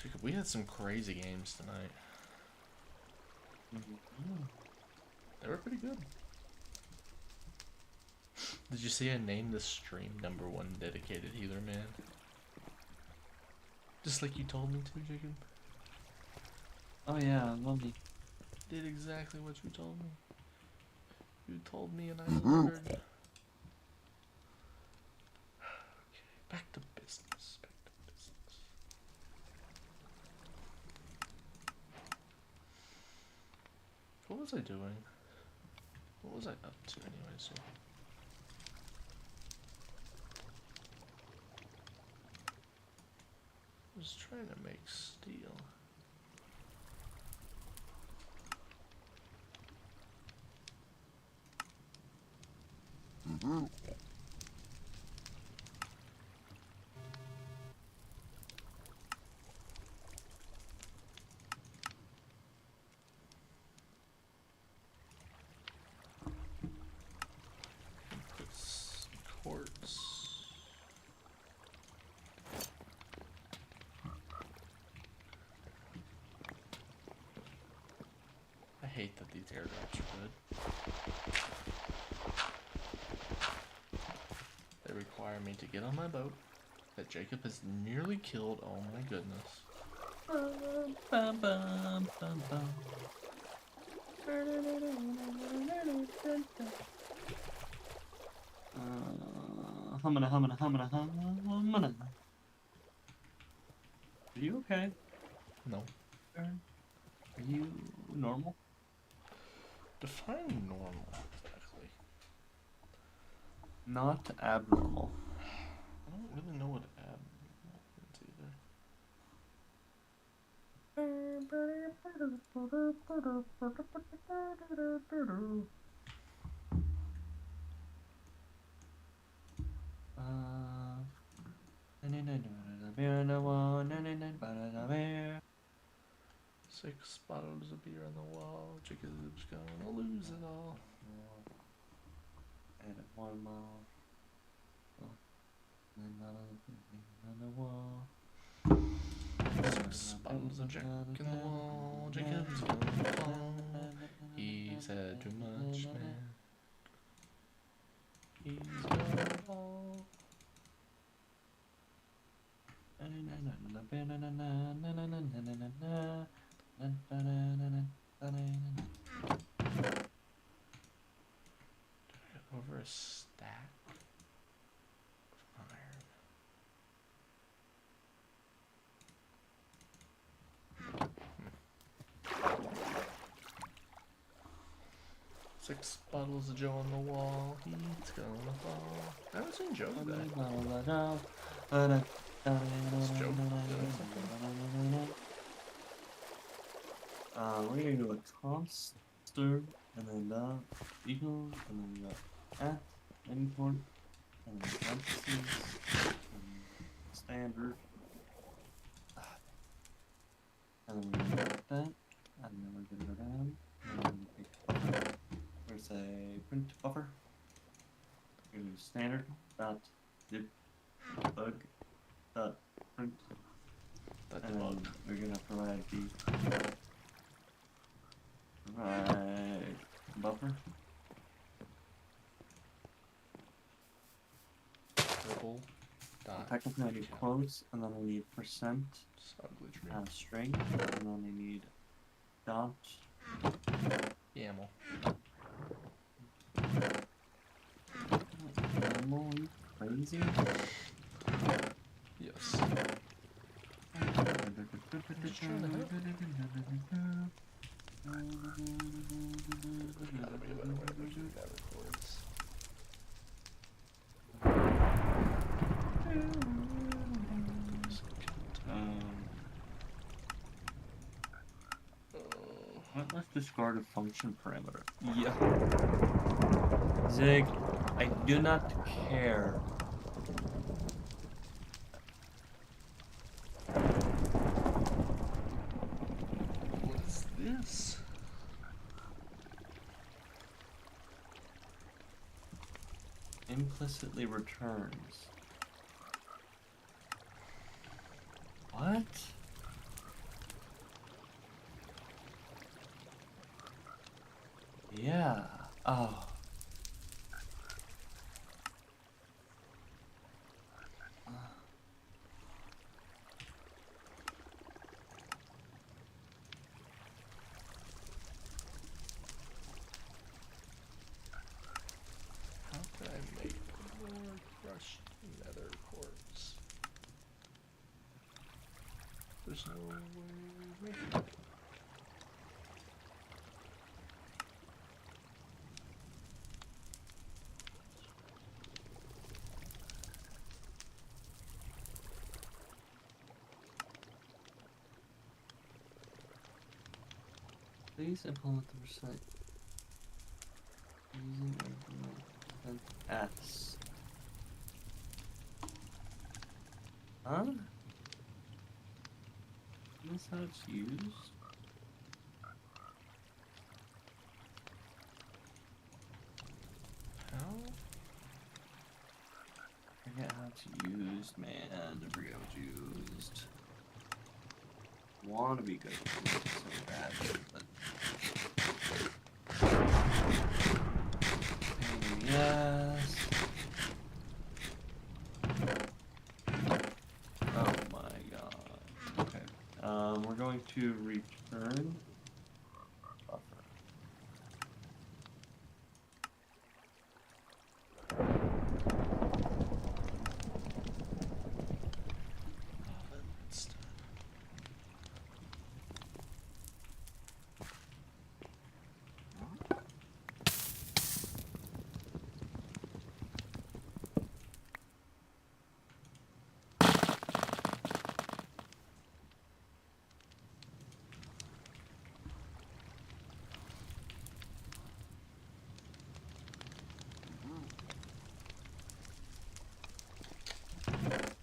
Jacob, we had some crazy games tonight. They were pretty good. Did you see I named this stream #1 dedicated healer man? Just like you told me to, Jacob. Oh yeah, lovely. Did exactly what you told me. You told me and I delivered. Okay, back to business. Back to business. What was I doing? What was I up to anyways? I was trying to make steel. Put quartz. I hate that these airdrops are good. They require me to get on my boat that Jacob has nearly killed. Oh my goodness. Humana. Are you okay? No. Are you normal? Define normal, exactly. Not abnormal. I don't really know what abnormal is either. Six bottles of beer on the wall. Jacob's gonna lose it all. And 1 mile. On the wall. 6 bottles of Jack in the wall. Jacob's gonna fall. He's had too much, man. He's gonna fall. Over a stack of iron. Six bottles of Joe on the wall. He's gonna fall. I haven't seen Joe today. Is Joe doing something? We're gonna do a conster, and then equal, and then we got at, import, and then parentheses, and standard, and then we're gonna get that, and then we're gonna go down, and then we pick buffer. There's a print buffer. We're gonna do standard dot dip bug dot print, That and debug. then we're gonna provide the buffer. Purple. Dot. Technically, I need quotes, and then I need percent Ugly tree. string, and then I need dot. YAML. Normal, you crazy? Yes. Just trying to help. Gotta be a better way to do that records. Let's discard a function parameter. Yeah. Zig, I do not care. What is this? Implicitly returns. What? Oh. How can I make more crushed nether quartz? There's no way of making it. Please implement the percent using implement S. Huh? That's how it's used? How? I forget how it's used, man. I forget how it's used. Want to be good at it so bad, but yes. Oh my god. Okay. We're going to return buffer. It's done.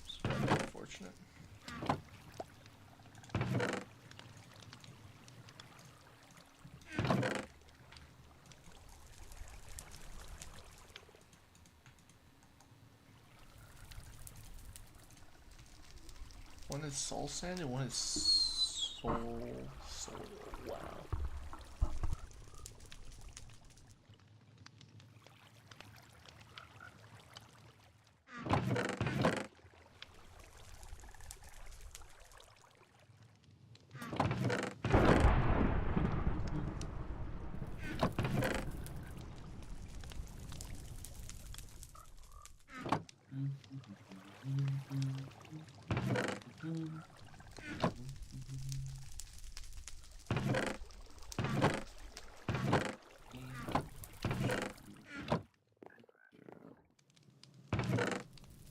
It's rather unfortunate. One is soul sand and one is soul. Wow.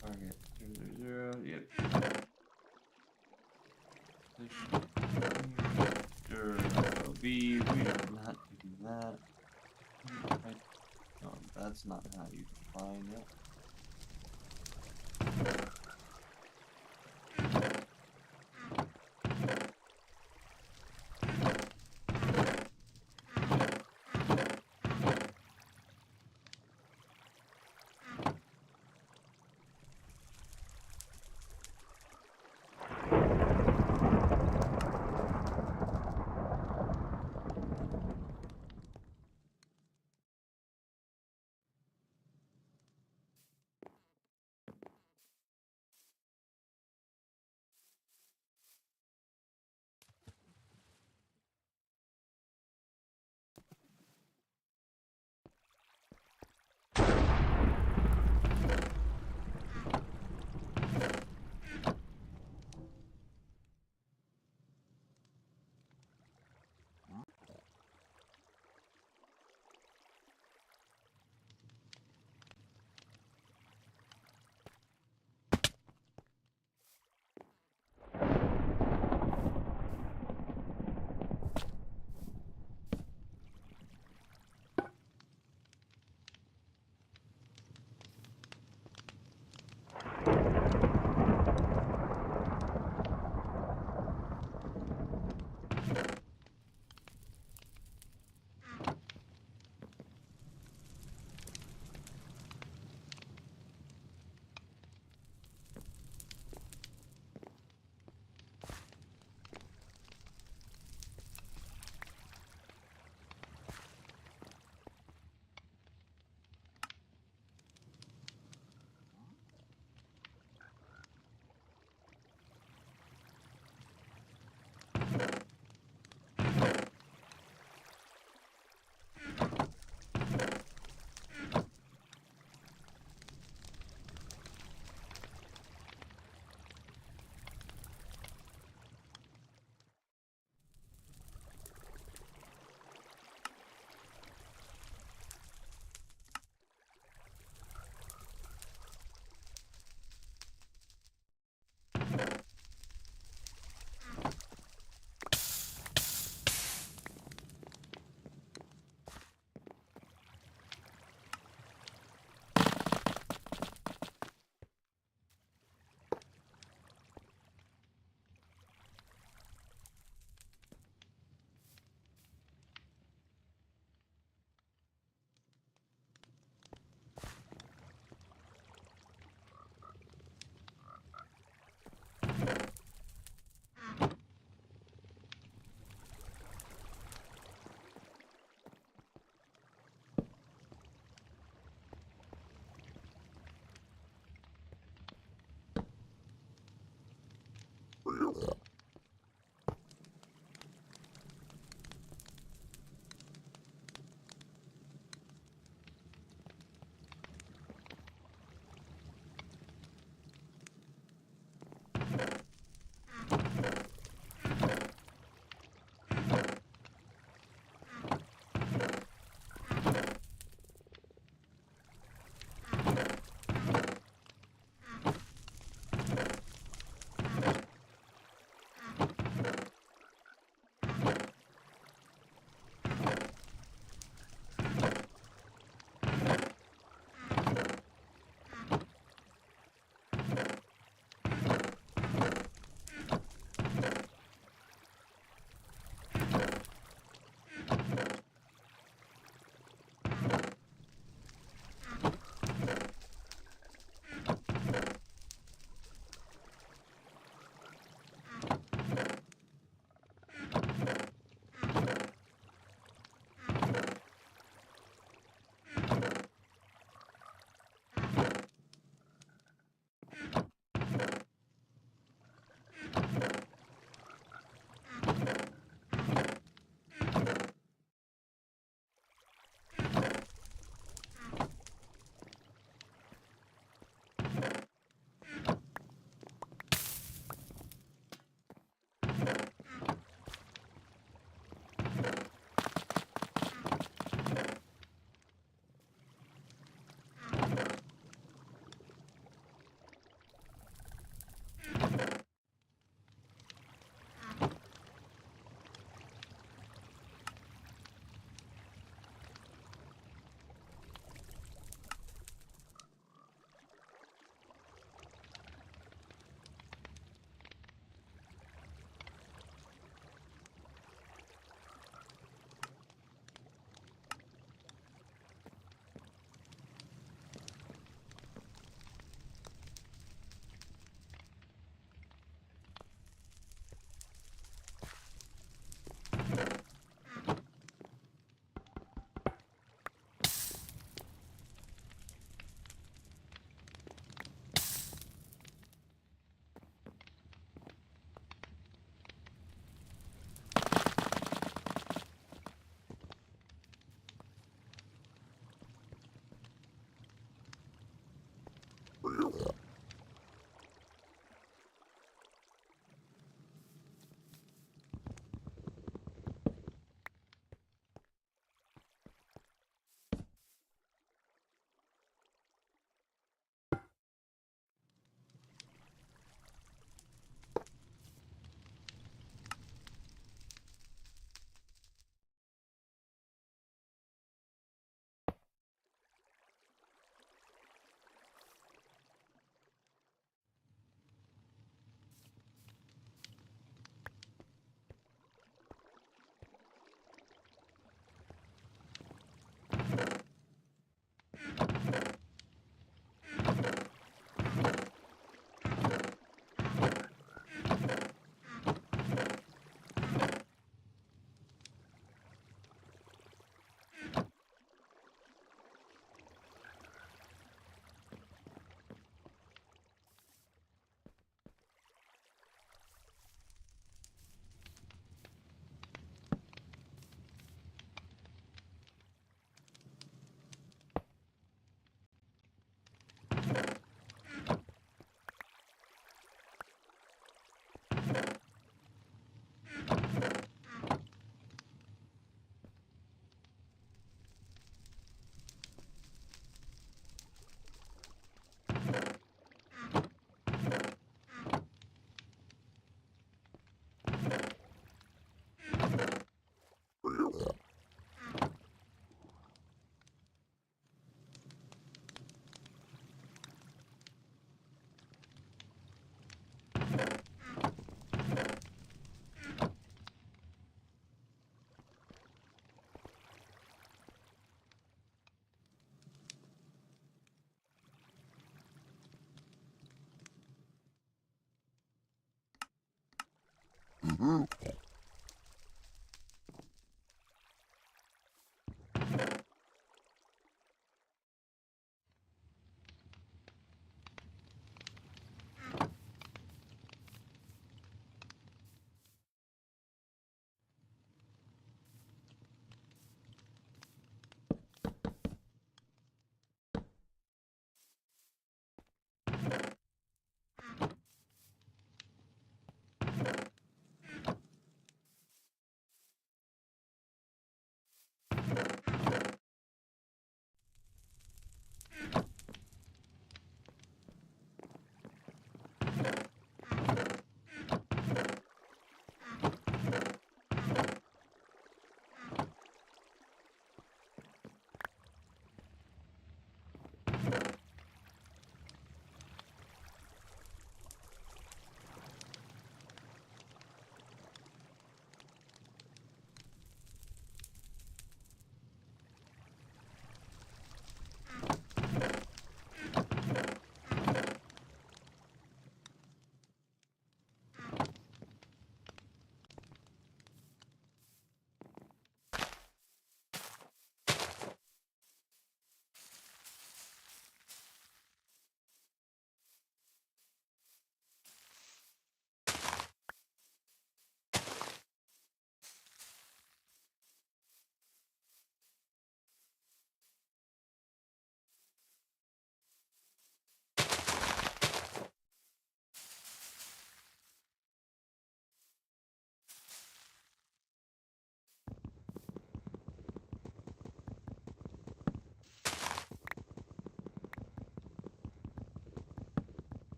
Target 000. Yep. B. We are not doing that. Right. No, that's not how you define it.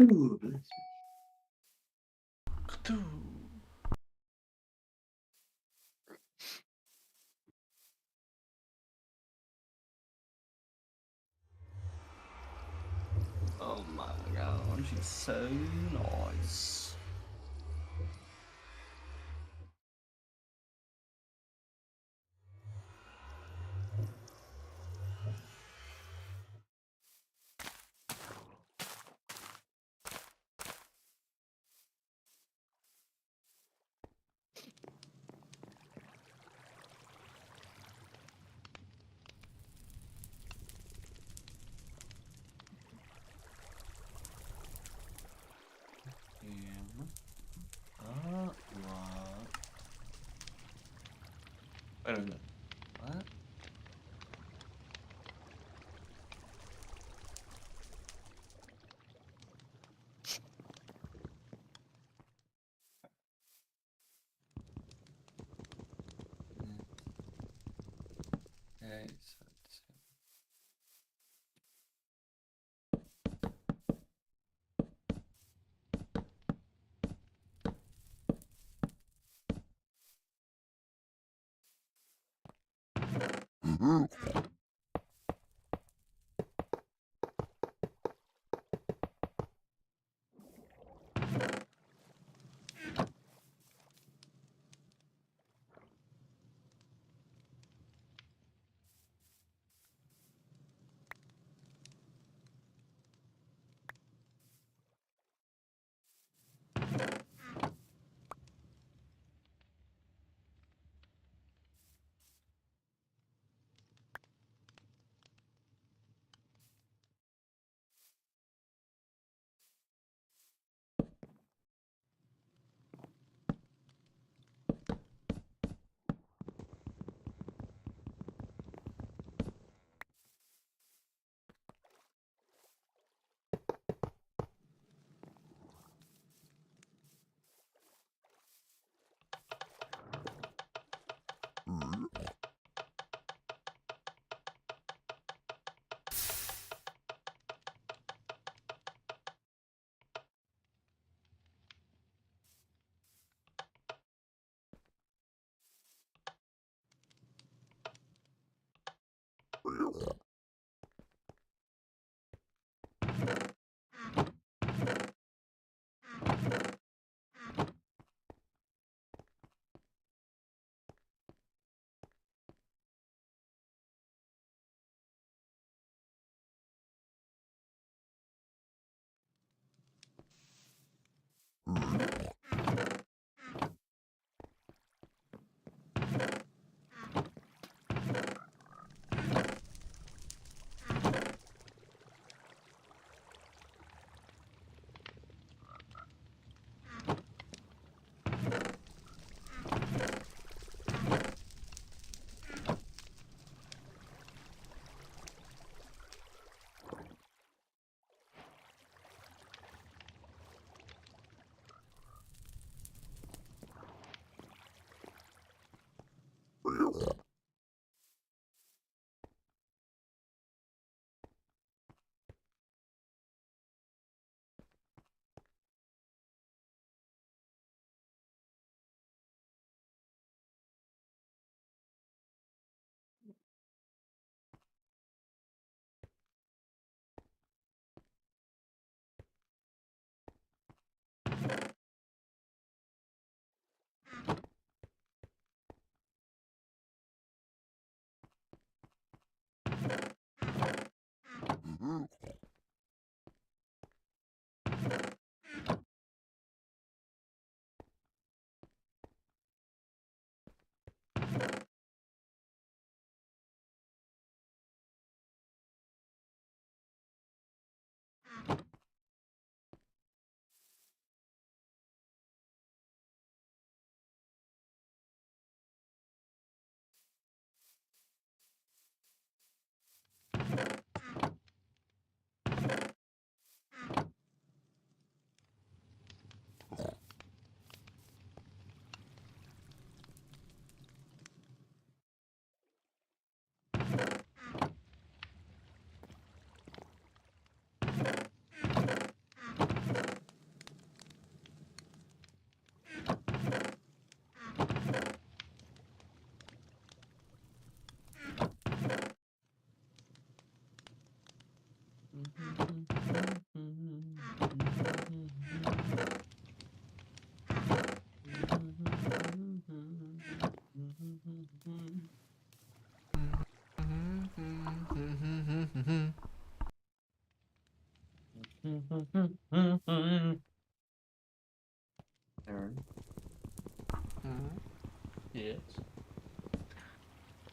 Ooh, bless me. Cthulhu. Oh my god, she's so nice. What? Wait a minute. What? Okay, so it's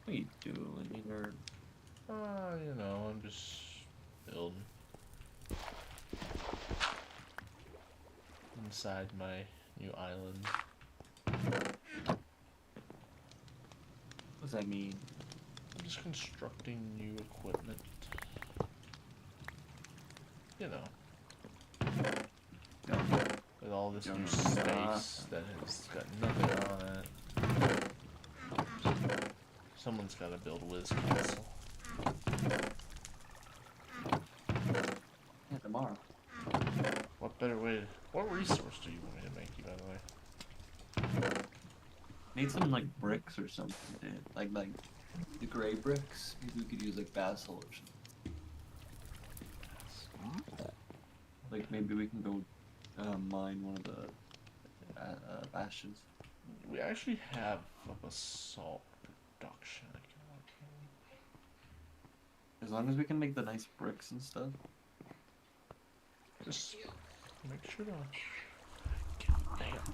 What are you doing, you nerd? You know, I'm just building inside my new island. What does that mean? I'm just constructing new equipment. You know, No. with all this new Yeah. space that has got nothing on it. Someone's got to build Wiz Castle. Yeah, tomorrow. What better way? What resource do you want me to make you, by the way? Need some like bricks or something, dude. Like the gray bricks. Maybe we could use like basalt or something. Like maybe we can go mine one of the bastions. We actually have a basalt production. As long as we can make the nice bricks and stuff. Just make sure to. Damn.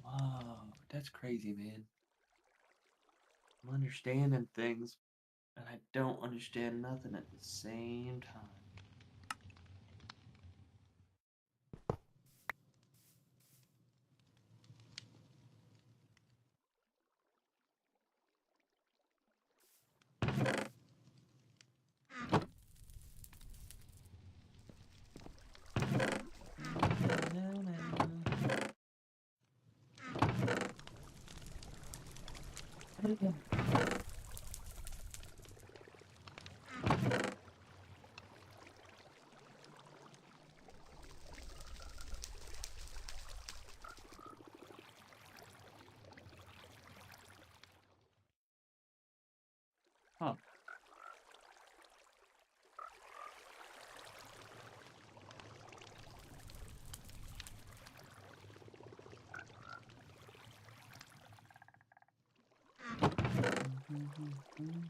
Wow, that's crazy, man. I'm understanding things, and I don't understand nothing at the same time. Huh.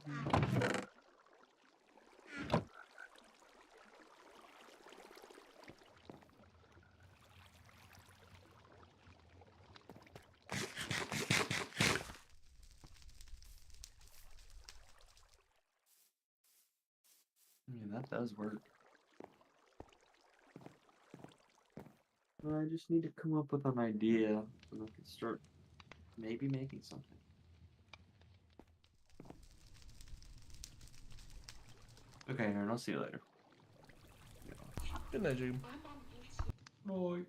I mean, that does work. I just need to come up with an idea and I can start maybe making something. Okay, Aaron, I'll see you later. Good night, Jacob. Bye.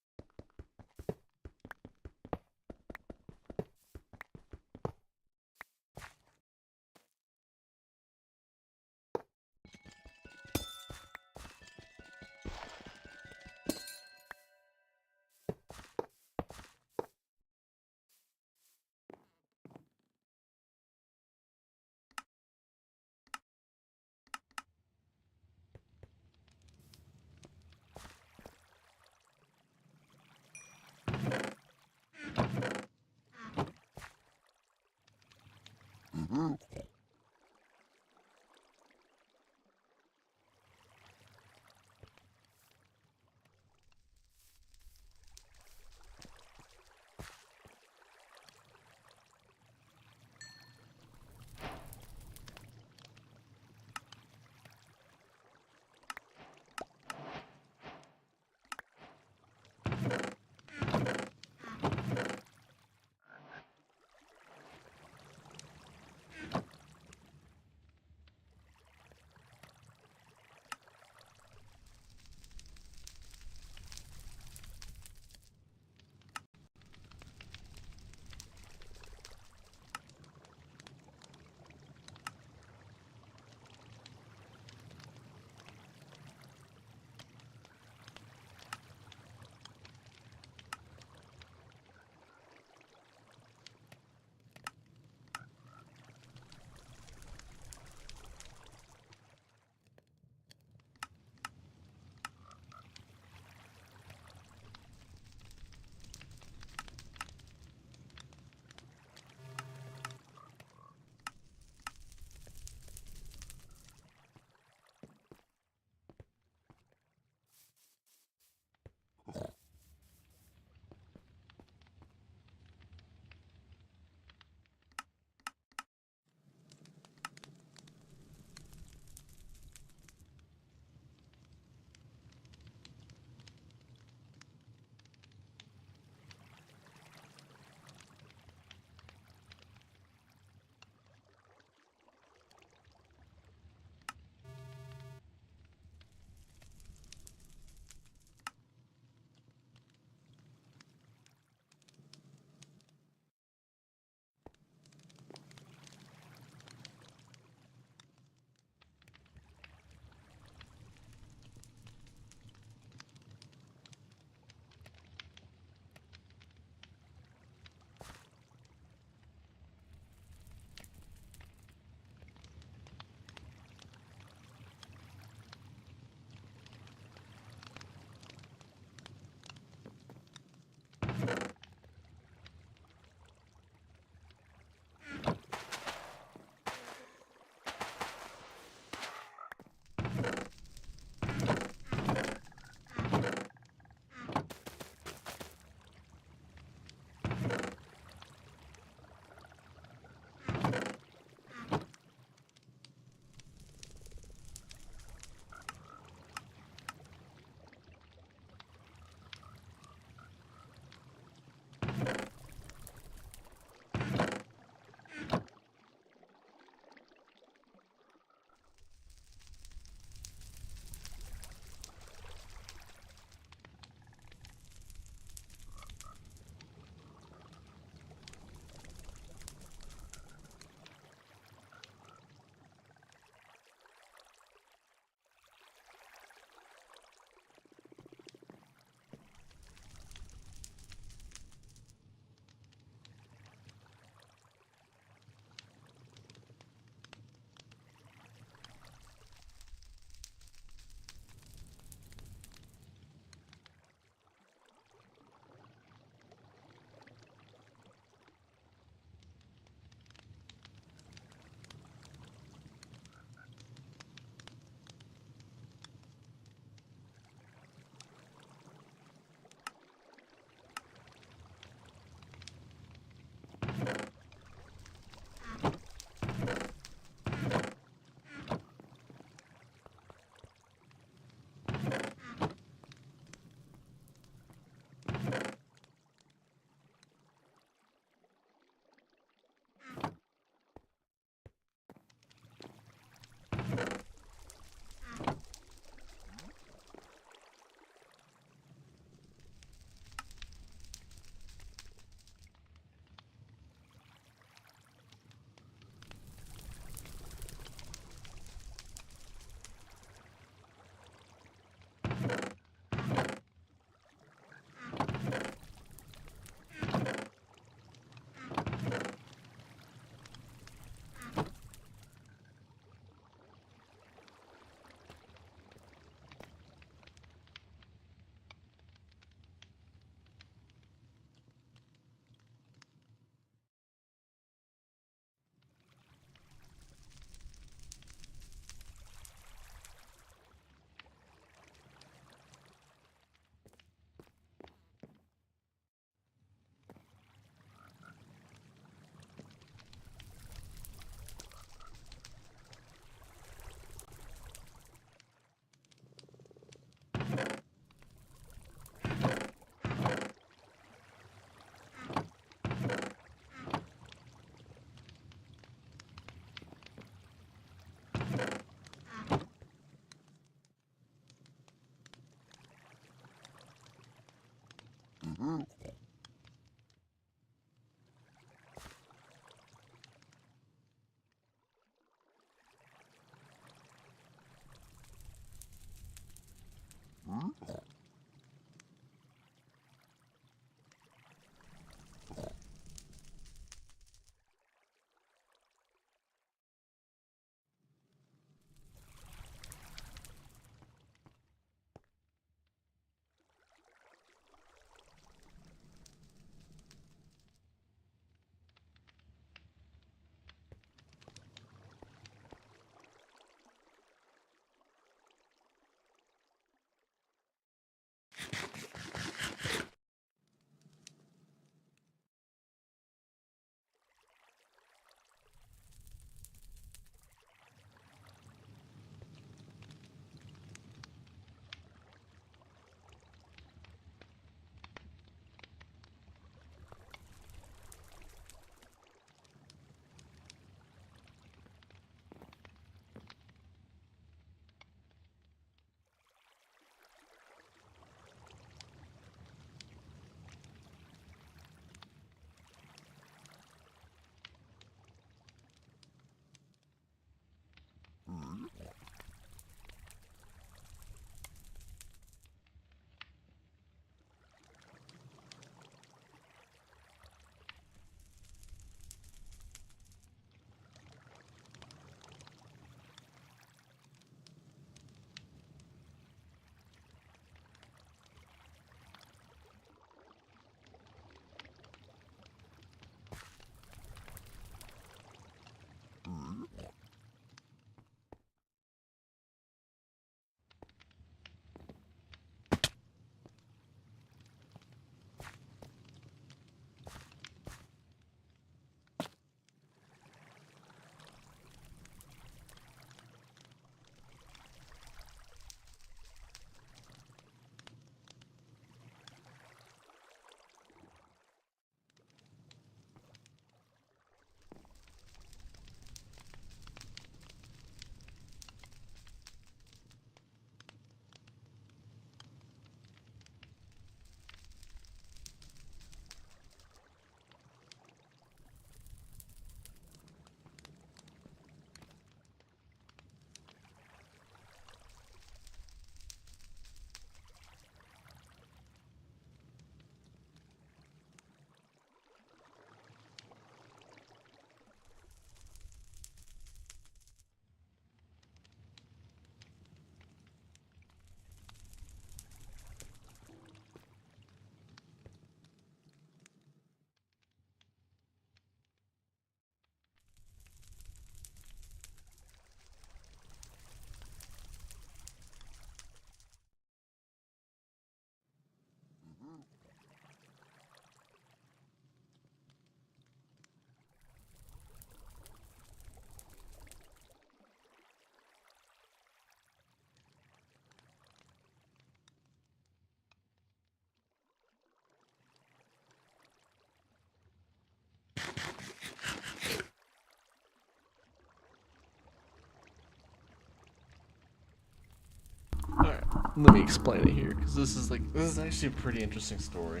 Alright, let me explain it here, because this is actually a pretty interesting story.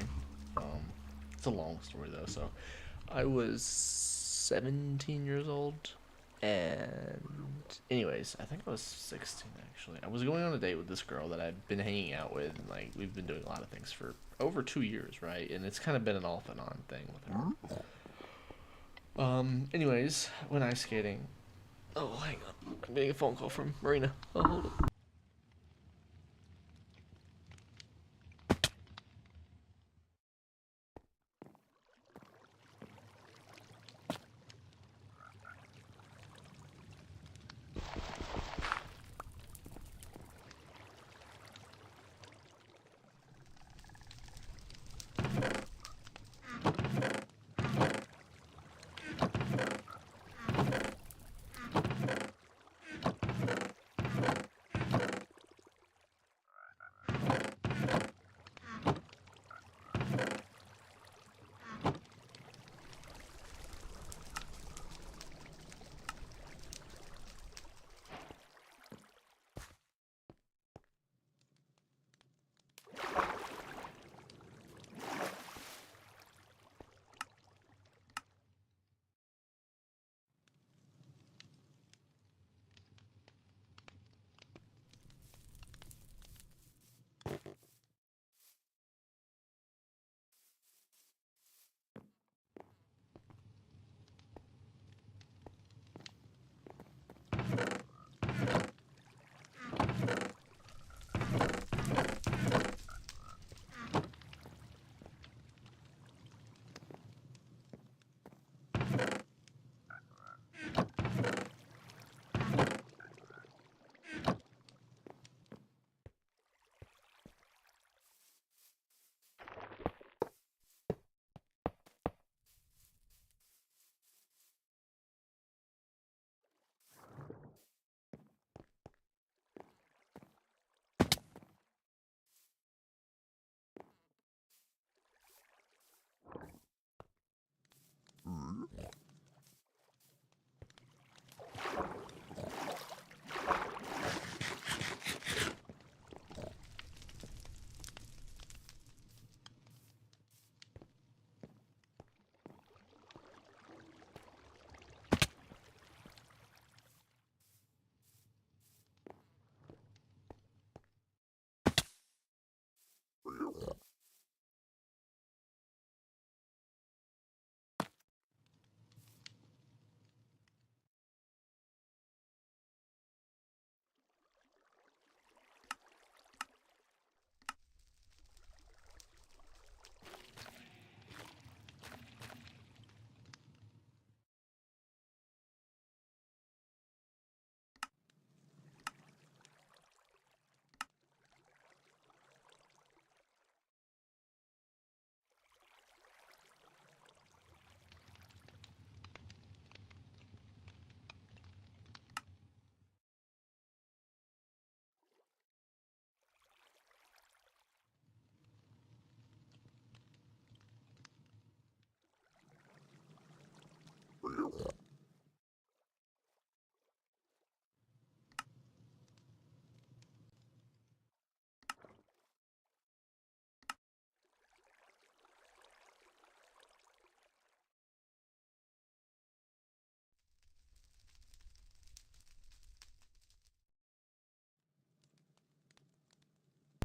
It's a long story though. So, I was 17 years old, and anyways, I think I was 16 actually. I was going on a date with this girl that I'd been hanging out with, and like we've been doing a lot of things for over 2 years, right? And it's kind of been an off and on thing with her. Anyways, went ice skating. Oh, hang on, I'm getting a phone call from Marina. Oh, hold on.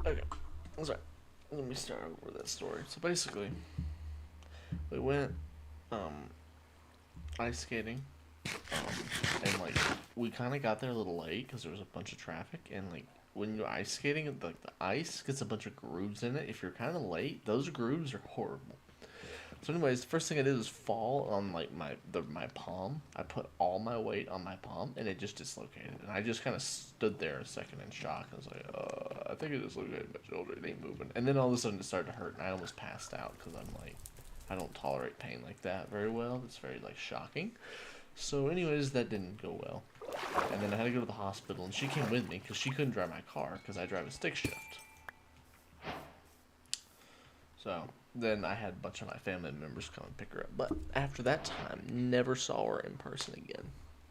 Okay, sorry. Let me start over that story. So basically, we went um, ice skating, and like we kind of got there a little late because there was a bunch of traffic, and like when you're ice skating, like the ice gets a bunch of grooves in it. If you're kind of late, those grooves are horrible. So, anyways, the first thing I did was fall on like my palm. I put all my weight on my palm, and it just dislocated. And I just kind of stood there a second in shock. I was like, I think it dislocated my shoulder. It ain't moving. And then all of a sudden, it started to hurt, and I almost passed out because I'm like, I don't tolerate pain like that very well. It's very like shocking. So, anyways, that didn't go well. And then I had to go to the hospital, and she came with me because she couldn't drive my car because I drive a stick shift. So then I had a bunch of my family members come and pick her up. But after that time, never saw her in person again.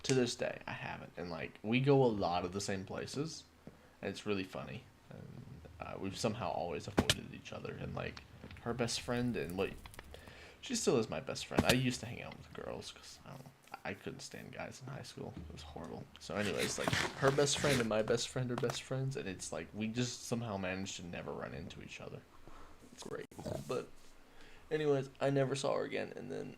To this day, I haven't. And like we go a lot of the same places, and it's really funny. And we've somehow always avoided each other. And like her best friend, and what she still is my best friend. I used to hang out with girls because I couldn't stand guys in high school. It was horrible. So, anyways, like her best friend and my best friend are best friends, and it's like we just somehow managed to never run into each other. It's great. But anyways, I never saw her again, and then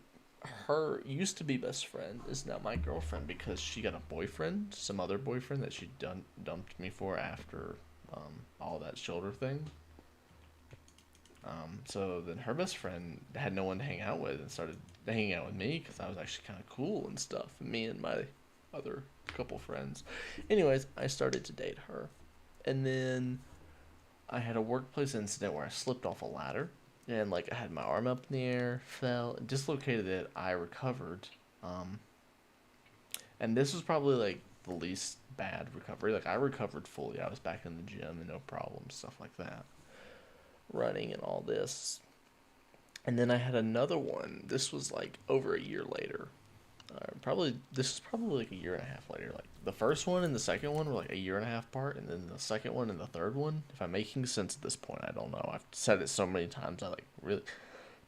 her used to be best friend is now my girlfriend because she got a boyfriend, some other boyfriend that she dumped me for after all that shoulder thing. So then her best friend had no one to hang out with and started hanging out with me because I was actually kind of cool and stuff. Me and my other couple friends. Anyways, I started to date her, and then I had a workplace incident where I slipped off a ladder and like I had my arm up in the air, fell, dislocated it. I recovered, um, and this was probably like the least bad recovery. Like I recovered fully. I was back in the gym and no problems, stuff like that, running and all this. And then I had another one. This was like over a year later. Probably this is probably like a year and a half later. Like the first one and the second one were like a year and a half apart, and then the second one and the third one. If I'm making sense at this point, I don't know. I've said it so many times. I like really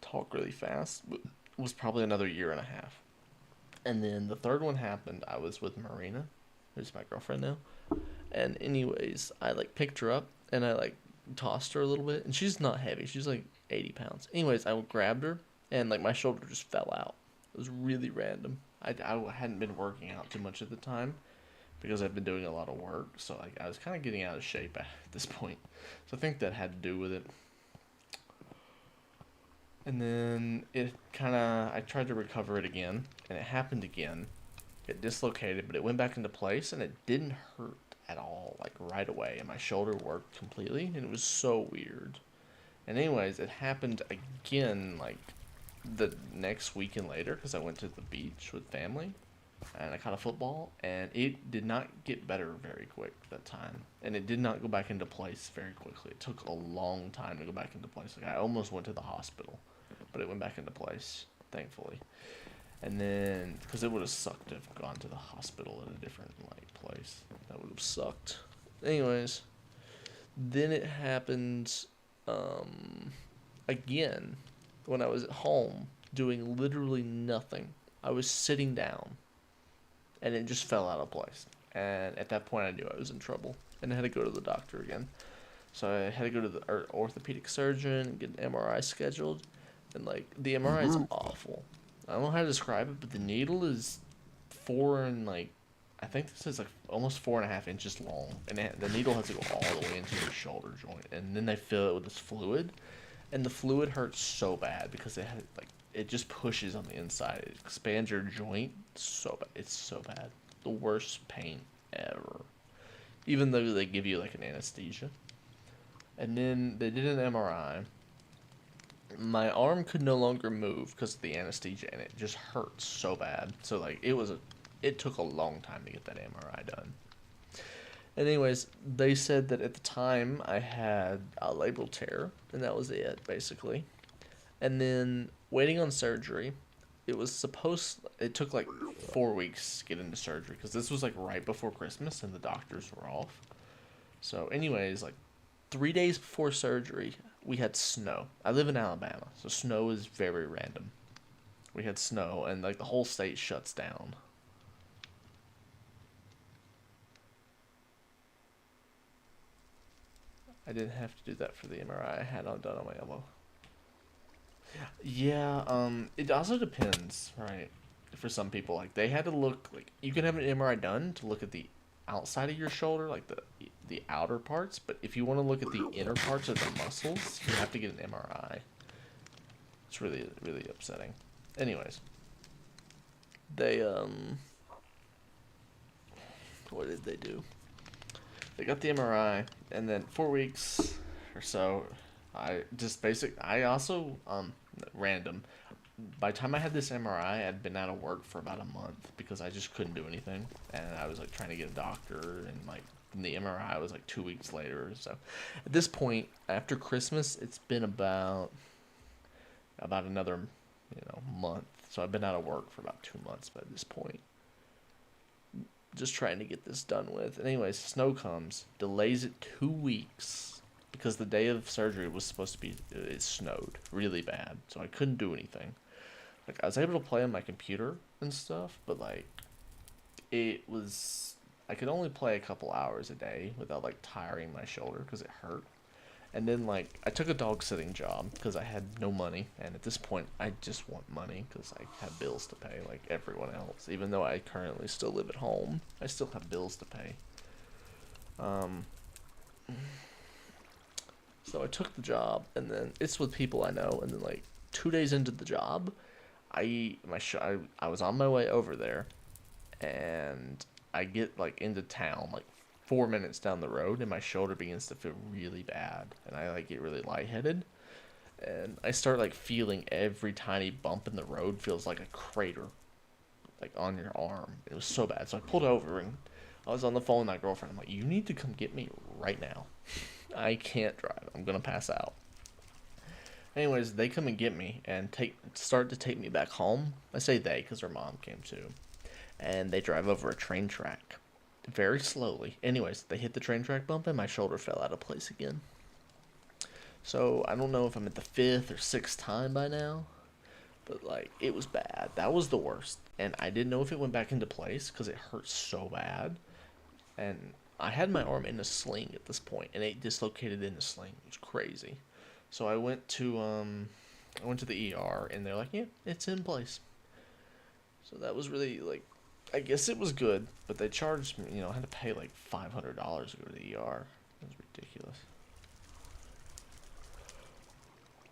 talk really fast. But was probably another year and a half. And then the third one happened. I was with Marina, who's my girlfriend now. And anyways, I like picked her up and I like tossed her a little bit, and she's not heavy. She's like 80 pounds. Anyways, I grabbed her and like my shoulder just fell out. It was really random. I hadn't been working out too much at the time because I've been doing a lot of work, so like I was kind of getting out of shape at this point. So I think that had to do with it. And then it kind of I tried to recover it again, and it happened again. It dislocated, but it went back into place, and it didn't hurt at all, like right away. And my shoulder worked completely, and it was so weird. And anyways, it happened again, like the next weekend later, because I went to the beach with family, and I caught a football, and it did not get better very quick that time, and it did not go back into place very quickly. It took a long time to go back into place. Like I almost went to the hospital, but it went back into place, thankfully. And then, because it would have sucked to have gone to the hospital at a different like place. That would have sucked. Anyways, then it happened again when I was at home doing literally nothing. I was sitting down, and it just fell out of place. And at that point, I knew I was in trouble, and I had to go to the doctor again. So I had to go to the orthopedic surgeon, get an MRI scheduled, and like the MRI is awful. I don't know how to describe it, but the needle is four and like I think this is like almost 4.5 inches long, and the needle has to go all the way into your shoulder joint, and then they fill it with this fluid, and the fluid hurts so bad because it just pushes on the inside. It expands your joint so bad. It's so bad. The worst pain ever. Even though they give you like an anesthesia. And then they did an MRI. My arm could no longer move because of the anesthesia, and it just hurt so bad. So like it took a long time to get that MRI done. Anyways, they said that at the time I had a labral tear, and that was it basically. And then waiting on surgery, it took like 4 weeks to get into surgery because this was like right before Christmas and the doctors were off. So anyways, like 3 days before surgery, we had snow. I live in Alabama, so snow is very random. We had snow, and like the whole state shuts down. I didn't have to do that for the MRI I had done on my elbow. Yeah, it also depends, right? For some people, like they had to look like you can have an MRI done to look at the outside of your shoulder, like the outer parts. But if you want to look at the inner parts of the muscles, you have to get an MRI. It's really really upsetting. Anyways, they what did they do? They got the MRI, and then 4 weeks or so, I also random. By the time I had this MRI, I'd been out of work for about a month because I just couldn't do anything, and I was like trying to get a doctor, and like the MRI was like 2 weeks later. So at this point, after Christmas, it's been about another month. So I've been out of work for about 2 months by this point. Just trying to get this done with. And anyways, snow comes, delays it 2 weeks because the day of surgery was supposed to be, it snowed really bad, so I couldn't do anything. Like I was able to play on my computer and stuff, but like I could only play a couple hours a day without like tiring my shoulder because it hurt. And then like I took a dog sitting job because I had no money, and at this point I just want money because I have bills to pay like everyone else. Even though I currently still live at home, I still have bills to pay. So I took the job, and then it's with people I know, and then like 2 days into the job, I was on my way over there, and I get like into town like 4 minutes down the road, and my shoulder begins to feel really bad, and I like get really lightheaded, and I start like feeling every tiny bump in the road feels like a crater, like on your arm. It was so bad. So I pulled over, and I was on the phone with my girlfriend. I'm like, "You need to come get me right now. I can't drive. I'm gonna pass out." Anyways, they come and get me and start to take me back home. I say they because her mom came too, and they drive over a train track very slowly. Anyways, they hit the train track bump, and my shoulder fell out of place again. So I don't know if I'm at the fifth or sixth time by now, but like it was bad. That was the worst, and I didn't know if it went back into place because it hurt so bad. And I had my arm in a sling at this point, and it dislocated in the sling. It was crazy. So I went to the ER, and they're like, "Yeah, it's in place." So that was really like, I guess it was good, but they charged me. I had to pay like $500 to go to the ER. It was ridiculous.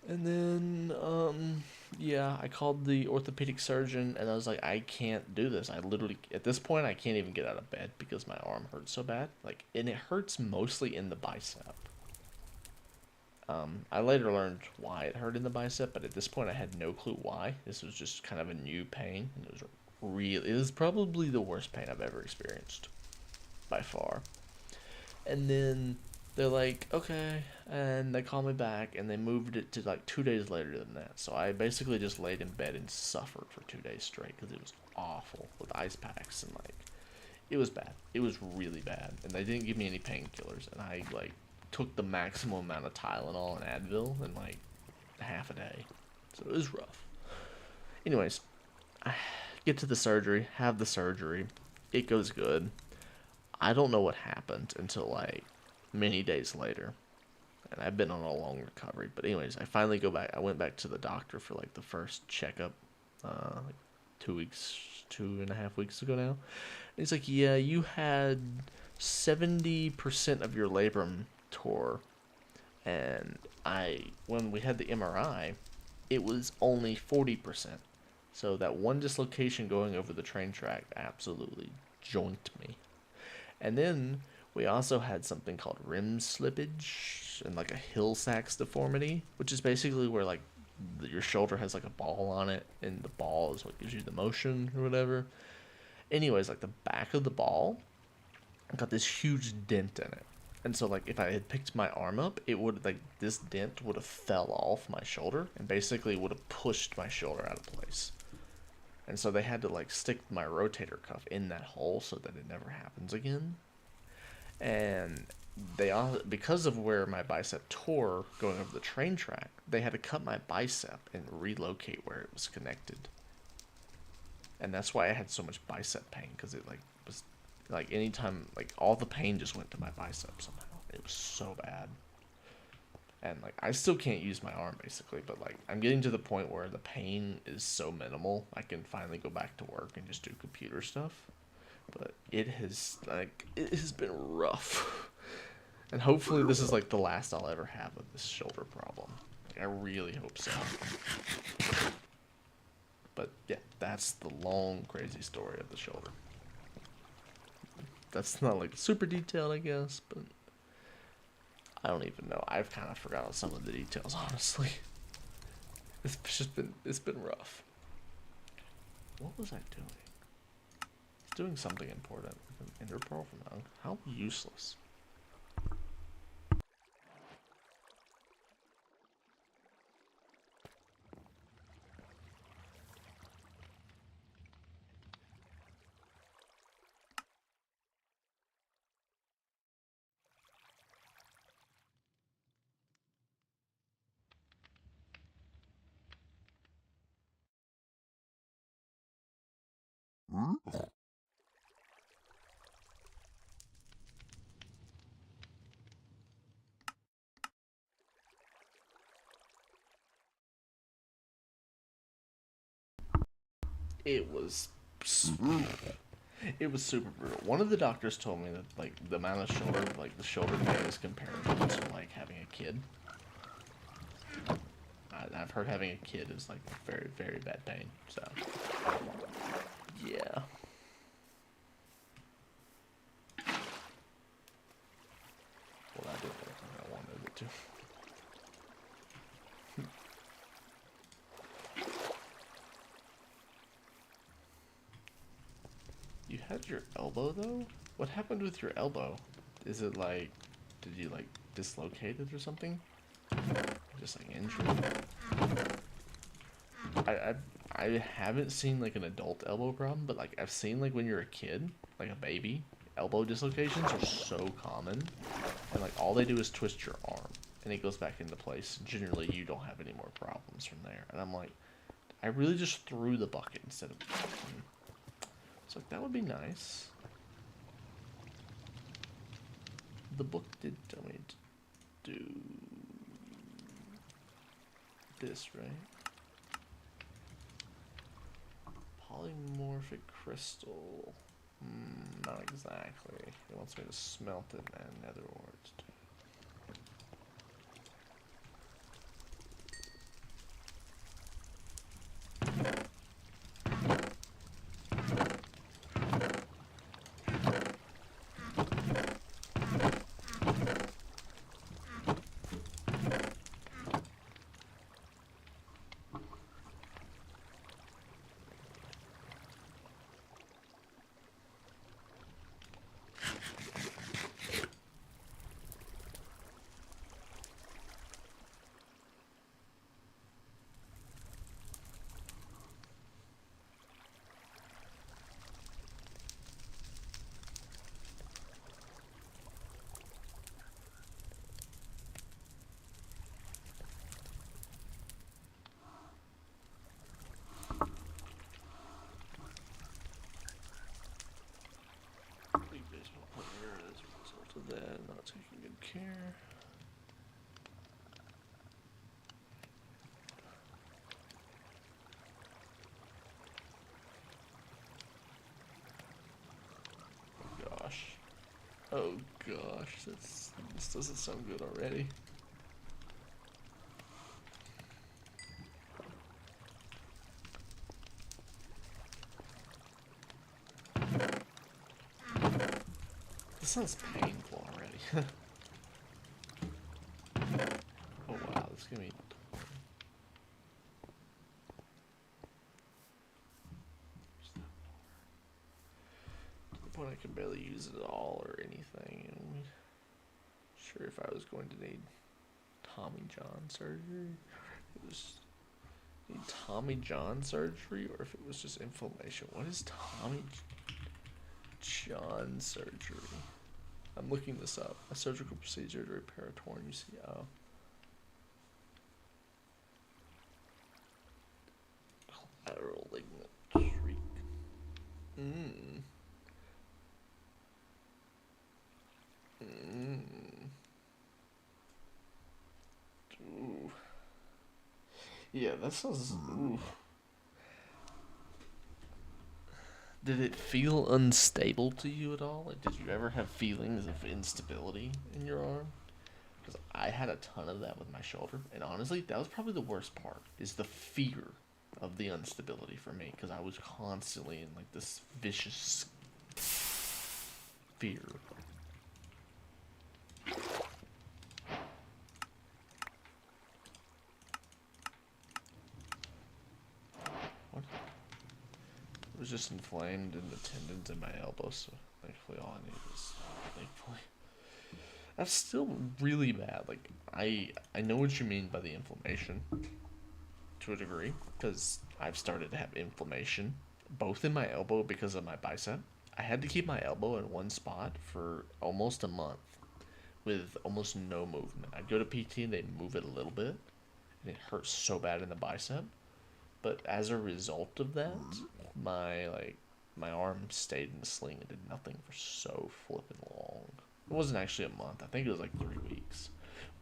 And then, yeah, I called the orthopedic surgeon, and I was like, I can't do this. I literally, at this point, I can't even get out of bed because my arm hurts so bad. Like, and it hurts mostly in the bicep. I later learned why it hurt in the bicep, but at this point, I had no clue why. This was just kind of a new pain, and it was probably the worst pain I've ever experienced, by far. And then they're like, okay, and they call me back, and they moved it to like 2 days later than that. So I basically just laid in bed and suffered for 2 days straight because it was awful with ice packs and like it was bad. It was really bad, and they didn't give me any painkillers, and I like took the maximum amount of Tylenol and Advil in like half a day, so it was rough. Anyways, I get to the surgery, have the surgery, it goes good. I don't know what happened until like many days later, and I've been on a long recovery. But anyways, I finally go back. I went back to the doctor for like the first checkup, like 2 weeks, 2.5 weeks ago now. And he's like, "Yeah, you had 70% of your labrum tore, and when we had the MRI, it was only 40%. So that one dislocation going over the train track absolutely jointed me. And then we also had something called rim slippage and like a Hill Sachs deformity, which is basically where like your shoulder has like a ball on it, and the ball is what gives you the motion or whatever. Anyways, like the back of the ball got this huge dent in it. And so like if I had picked my arm up, it would like this dent would have fell off my shoulder and basically would have pushed my shoulder out of place. And so they had to like stick my rotator cuff in that hole so that it never happens again. And they all, because of where my bicep tore going over the train track, they had to cut my bicep and relocate where it was connected. And that's why I had so much bicep pain, because it like was like anytime like all the pain just went to my bicep somehow. It was so bad. And like I still can't use my arm basically, but like I'm getting to the point where the pain is so minimal I can finally go back to work and just do computer stuff. But it has been rough. And hopefully this is like the last I'll ever have of this shoulder problem. Like, I really hope so. But yeah, that's the long crazy story of the shoulder. That's not like super detailed, I guess, but I don't even know. I've kind of forgotten some of the details, honestly. It's been rough. What was I doing? I was doing something important. An interpearl from Unk. How useless. It was it was super brutal. One of the doctors told me that like the amount of shoulder, like the shoulder pain, is comparable to like having a kid. I've heard having a kid is like very very bad pain. So yeah. Well, that didn't look like I wanted it to. You had your elbow though? What happened with your elbow? Is it like, did you like dislocate it or something? Just like injured? I, I I haven't seen like an adult elbow problem, but like I've seen like when you're a kid, like a baby, elbow dislocations are so common, and like all they do is twist your arm, and it goes back into place. Generally, you don't have any more problems from there. And I'm like, I really just threw the bucket instead of. It's like that would be nice. The book did tell me to do this, right? Polymorphic crystal. Not exactly. It wants me to smelt it and nether ores. Oh gosh, this doesn't sound good already. This sounds painful already. Oh wow, this is gonna be. To the point I can barely use it at all or anything. And sure, if I was going to need Tommy John surgery, it was need Tommy John surgery, or if it was just inflammation. What is Tommy John surgery? I'm looking this up. A surgical procedure to repair a torn UCL. Collateral ligament shriek. Ooh. Yeah, that sounds. Ooh. Did it feel unstable to you at all? Like, did you ever have feelings of instability in your arm? Because I had a ton of that with my shoulder, and honestly, that was probably the worst part. Is the fear of the instability for me, because I was constantly in like this vicious fear. What? It was just inflamed in the tendons in my elbow, so thankfully all I need is thankfully. That's still really bad. Like I know what you mean by the inflammation to a degree, because I've started to have inflammation both in my elbow because of my bicep. I had to keep my elbow in one spot for almost a month with almost no movement. I'd go to PT and they'd move it a little bit, and it hurts so bad in the bicep. But as a result of that, my arm stayed in the sling and did nothing for so flippin' long. It wasn't actually a month. I think it was like 3 weeks.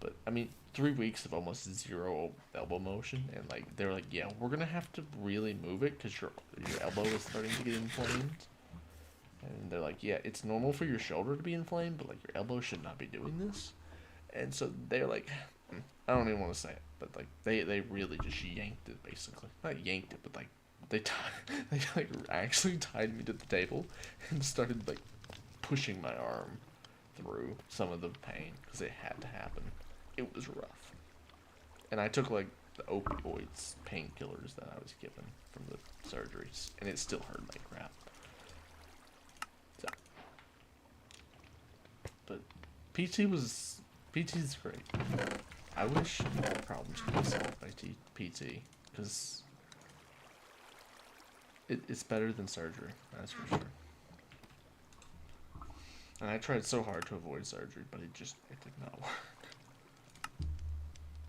But I mean, 3 weeks of almost zero elbow motion, and like they were like, yeah, we're gonna have to really move it because your elbow is starting to get inflamed. And they're like, yeah, it's normal for your shoulder to be inflamed, but like your elbow should not be doing this. And so they're like, I don't even want to say it, but like they really just yanked it basically. Not yanked it, but like they like actually tied me to the table and started like pushing my arm through some of the pain because it had to happen. It was rough, and I took like the opioids, painkillers that I was given from the surgeries, and it still hurt like crap. So, but PT's great. I wish all problems could be solved by PT because it's better than surgery. That's for sure. And I tried so hard to avoid surgery, but it did not work.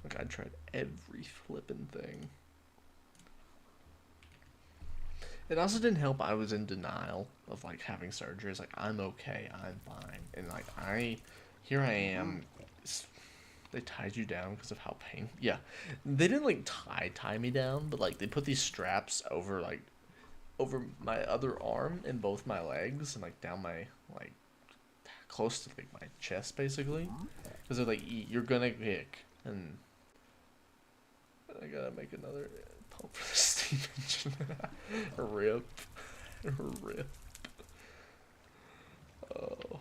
Like I tried every flippin' thing. It also didn't help. I was in denial of like having surgery. It's like I'm okay, I'm fine, and like here I am. They tied you down because of how pain. Yeah, they didn't like tie me down, but like they put these straps over my other arm and both my legs and like down my like close to like my chest basically, because they're like you're gonna kick, and I gotta make another pump for the steam engine. Rip, rip. Oh,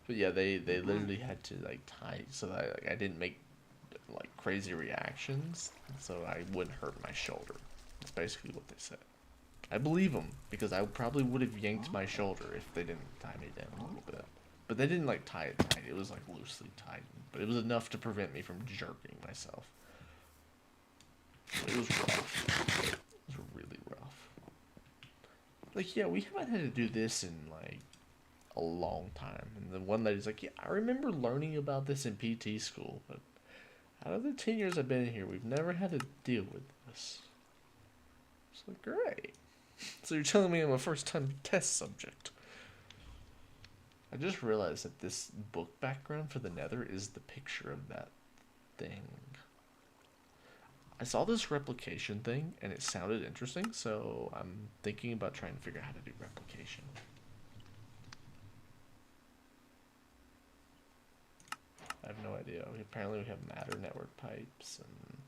but yeah, they literally had to like tie so that like I didn't make like crazy reactions, so I wouldn't hurt my shoulder. That's basically what they said. I believe them because I probably would have yanked my shoulder if they didn't tie me down a little bit. But they didn't like tie it tight. It was like loosely tied, but it was enough to prevent me from jerking myself. It was rough. It was really rough. Like yeah, we haven't had to do this in like a long time. And the one lady's like, yeah, I remember learning about this in PT school, but out of the 10 years I've been here, we've never had to deal with this. It's like, great. So you're telling me I'm a first-time test subject. I just realized that this book background for the Nether is the picture of that thing. I saw this replication thing, and it sounded interesting, so I'm thinking about trying to figure out how to do replication. I have no idea. Apparently we have matter network pipes and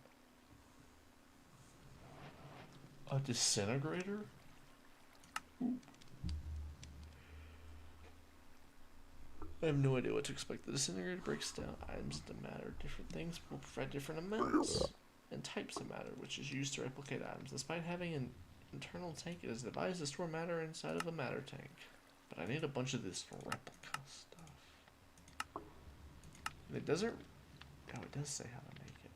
a disintegrator? I have no idea what to expect. The disintegrator breaks down items into matter. Different things will provide different amounts and types of matter, which is used to replicate items. Despite having an internal tank, it is devised to store matter inside of a matter tank. But I need a bunch of this replica stuff. And it doesn't... Oh, it does say how to make it.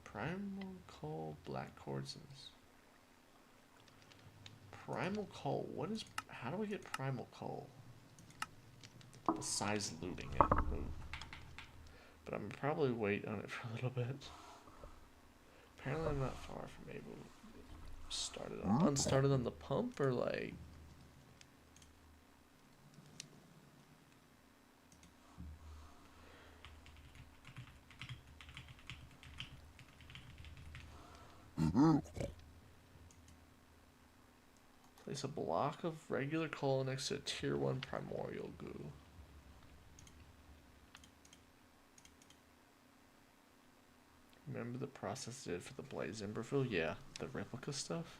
Primal coal, black quartzes. Primal coal. What is... How do we get primal coal? Besides looting it. Ooh. But I'm probably wait on it for a little bit. Apparently I'm not far from able to start it on... Unstarted on the pump or like... Place a block of regular coal next to a tier 1 primordial goo. Remember the process I did for the Blaze Emberfield? Yeah, the replica stuff.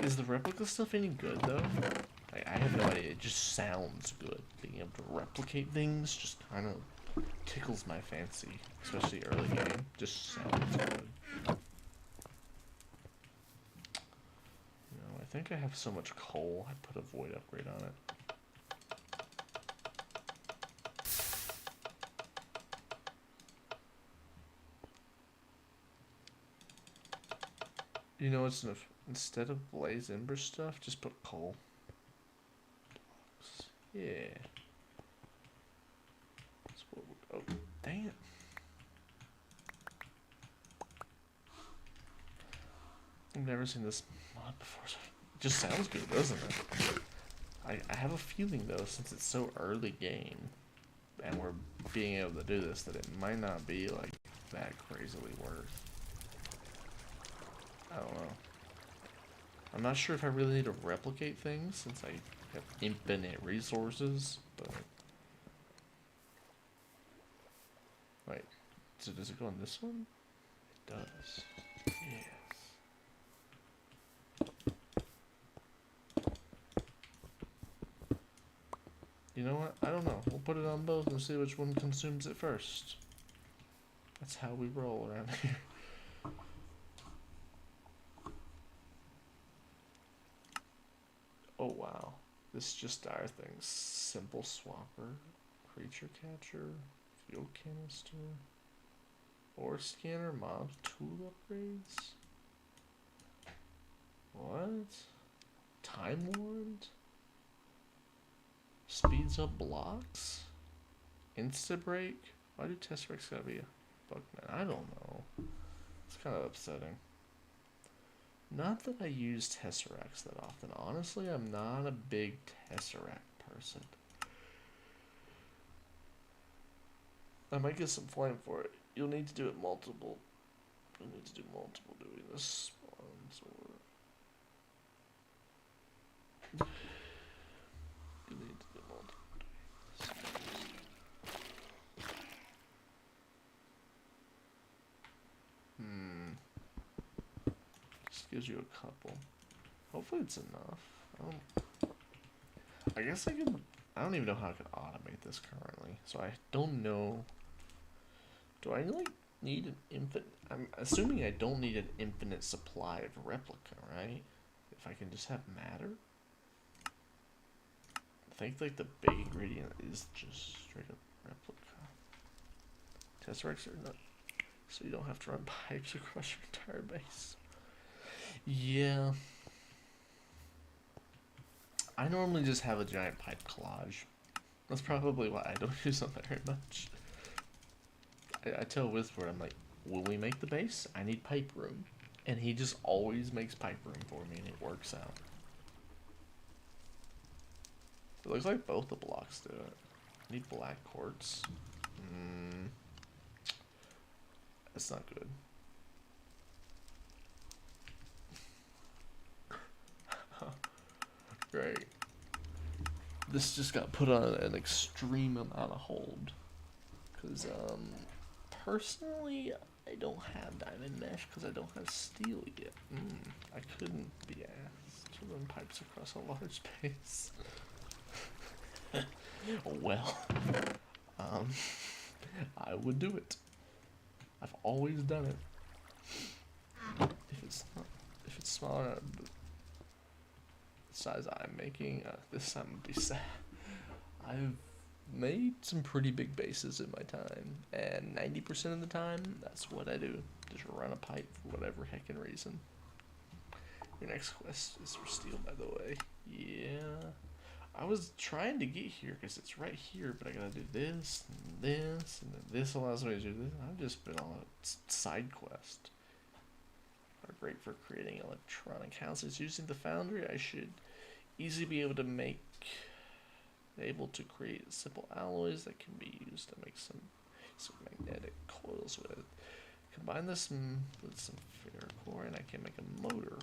Is the replica stuff any good though? I have no idea. It just sounds good. Being able to replicate things just kind of tickles my fancy, especially early game. Just sounds good. You know, I think I have so much coal. I put a void upgrade on it. You know what's enough? Instead of Blaze Ember stuff, just put coal. Yeah. Oh, dang it. I've never seen this mod before. So it just sounds good, doesn't it? I have a feeling though, since it's so early game, and we're being able to do this, that it might not be like that crazily worth. I don't know. I'm not sure if I really need to replicate things since I have infinite resources, but... Wait, so does it go on this one? It does. Yes. You know what? I don't know. We'll put it on both and see which one consumes it first. That's how we roll around here. Oh wow. This just our things. Simple swapper, creature catcher, fuel canister, ore scanner, mob tool upgrades. What? Time wand? Speeds up blocks? Insta break? Why do Tesseract gotta be a Buckman? I don't know. It's kind of upsetting. Not that I use Tesseracts that often. Honestly, I'm not a big Tesseract person. I might get some flame for it. You'll need to do it multiple. You'll need to do multiple doing this ones or... You need to do multiple doing this. Just gives you a couple. Hopefully it's enough. I guess I can... I don't even know how I can automate this currently. So I don't know... Do I like need an infinite... I'm assuming I don't need an infinite supply of replica, right? If I can just have matter? I think like the big ingredient is just straight up replica. Tesseracts are not... So you don't have to run pipes across your entire base. Yeah. I normally just have a giant pipe collage. That's probably why I don't use them very much. I tell Wizard, I'm like, when we make the base, I need pipe room. And he just always makes pipe room for me and it works out. It looks like both the blocks do it. I need black quartz. That's not good. Great. this just got put on an extreme amount of hold. Because, personally, I don't have diamond mesh because I don't have steel yet. I couldn't be asked to run pipes across a large space. Well, I would do it. I've always done it. If it's smaller than the size I'm making, this time would be sad. I've made some pretty big bases in my time, and 90% of the time, that's what I do. Just run a pipe for whatever heckin' reason. Your next quest is for steel, by the way. Yeah. I was trying to get here because it's right here, but I gotta do this, and this, and then this allows me to do this. I've just been on a side quest. Are great for creating electronic houses using the foundry. I should easily be able to create simple alloys that can be used to make some magnetic coils with. Combine this with some ferrocore and I can make a motor.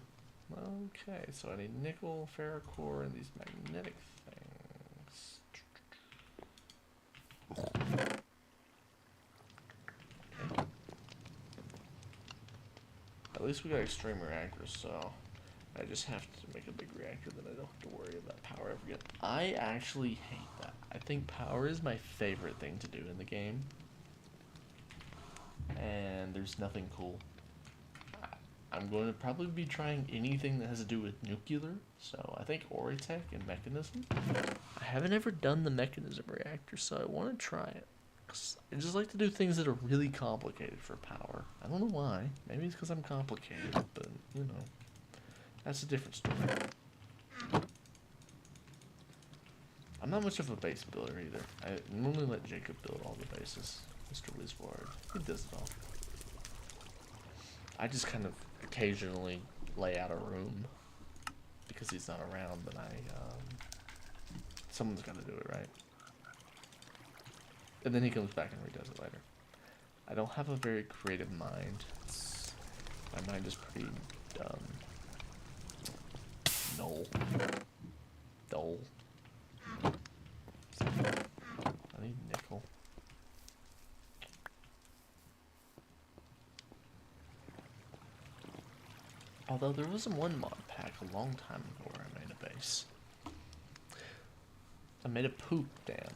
Okay, so I need nickel, ferrocore, and these magnetic things. Okay. At least we got extreme reactors, so I just have to make a big reactor, then I don't have to worry about power ever again. I actually hate that. I think power is my favorite thing to do in the game. And there's nothing cool. I'm going to probably be trying anything that has to do with nuclear, so I think Oritech and Mechanism. I haven't ever done the Mechanism reactor, so I want to try it. I just like to do things that are really complicated for power. I don't know why. Maybe it's because I'm complicated, but, you know, that's a different story. I'm not much of a base builder either. I normally let Jacob build all the bases. Mr. Wizward, he does it all. I just kind of occasionally lay out a room because he's not around, but someone's got to do it, right? And then he comes back and redoes it later. I don't have a very creative mind. My mind is pretty dull. I need nickel. Although there was one mod pack a long time ago where I made a base. I made a poop dam.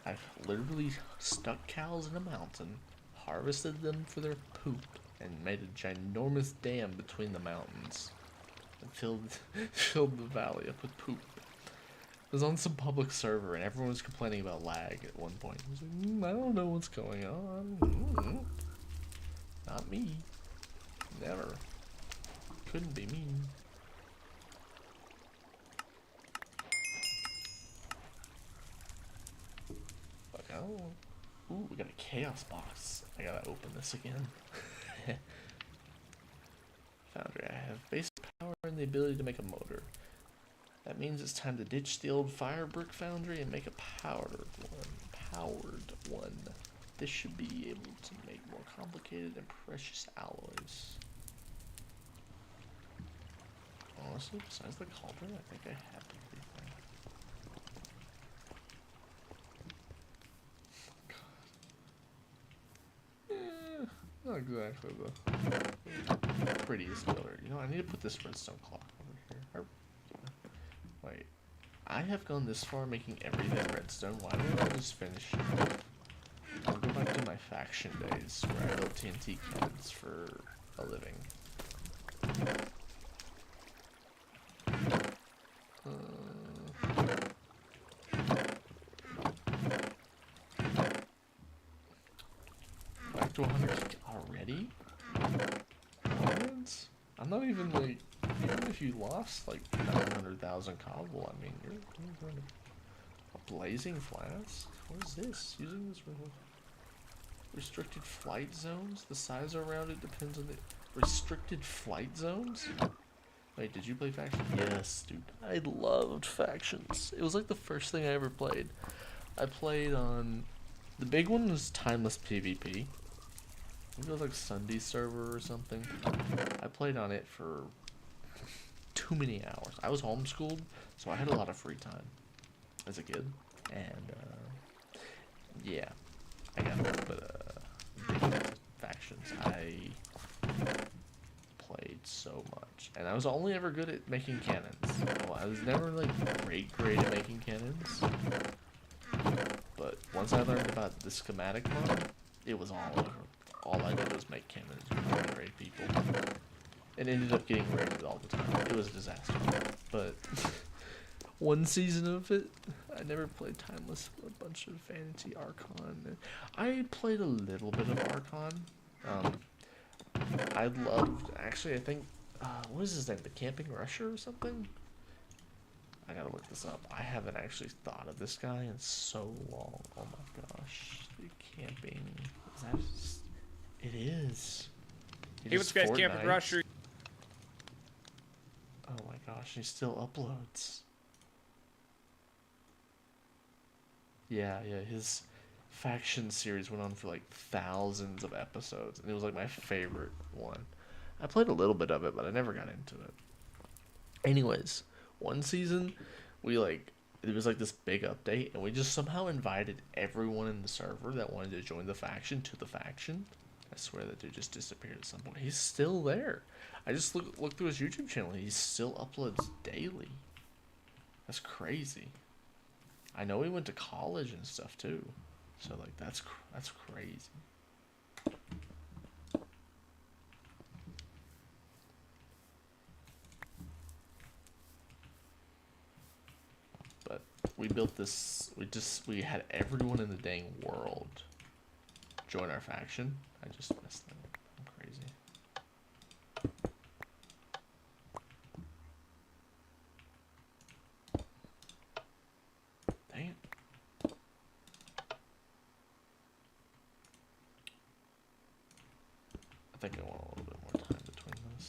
I literally stuck cows in a mountain, harvested them for their poop, and made a ginormous dam between the mountains. And filled the valley up with poop. It was on some public server and everyone was complaining about lag at one point. I was like, I don't know what's going on. Not me. Never. Couldn't be me. Fuck, I don't know. Ooh, we got a chaos box. I gotta open this again. Foundry, I have basic power and the ability to make a motor. That means it's time to ditch the old fire brick foundry and make a powered one. This should be able to make more complicated and precious alloys. Honestly, besides the cauldron, I think I have everything. Not exactly the prettiest builder. You know, I need to put this redstone clock over here. Wait, I have gone this far making everything redstone. Why don't I just finish? I'll go back to my faction days where I built TNT cannons for a living. Back to 100 already? What? I'm not even like, even if you lost like 900,000 cobble, I mean, you're going to a blazing flask? What is this? Using this restricted flight zones? The size around it depends on the restricted flight zones? Wait, did you play Factions? Yes, dude. I loved Factions. It was like the first thing I ever played. I played on... The big one was Timeless PvP. I think it was like Sunday server or something. I played on it for too many hours. I was homeschooled, so I had a lot of free time. as a kid, and yeah, I got a little bit of factions. I played so much, and I was only ever good at making cannons. Well, I was never like great at making cannons, but once I learned about the schematic mod, it was all over. All I did was make cannons and raid people. It ended up getting raided all the time. It was a disaster. But one season of it, I never played Timeless. A bunch of Vanity Archon. I played a little bit of Archon. I loved, actually, I think, what is his name? The Camping Rusher or something? I gotta look this up. I haven't actually thought of this guy in so long. Oh my gosh. The Camping. Is that just, it is. Hey, what's guys, Camping Rusher? Oh my gosh, he still uploads. Yeah, his faction series went on for like thousands of episodes, and it was like my favorite one. I played a little bit of it, but I never got into it. Anyways, one season, it was like this big update, and we just somehow invited everyone in the server that wanted to join the faction to the faction. I swear that dude just disappeared at some point. He's still there. I just looked through his YouTube channel. He still uploads daily. That's crazy. I know he went to college and stuff too. So like that's crazy. But we built this. We had everyone in the dang world join our faction. I just messed that up. I'm crazy. Dang it. I think I want a little bit more time between this.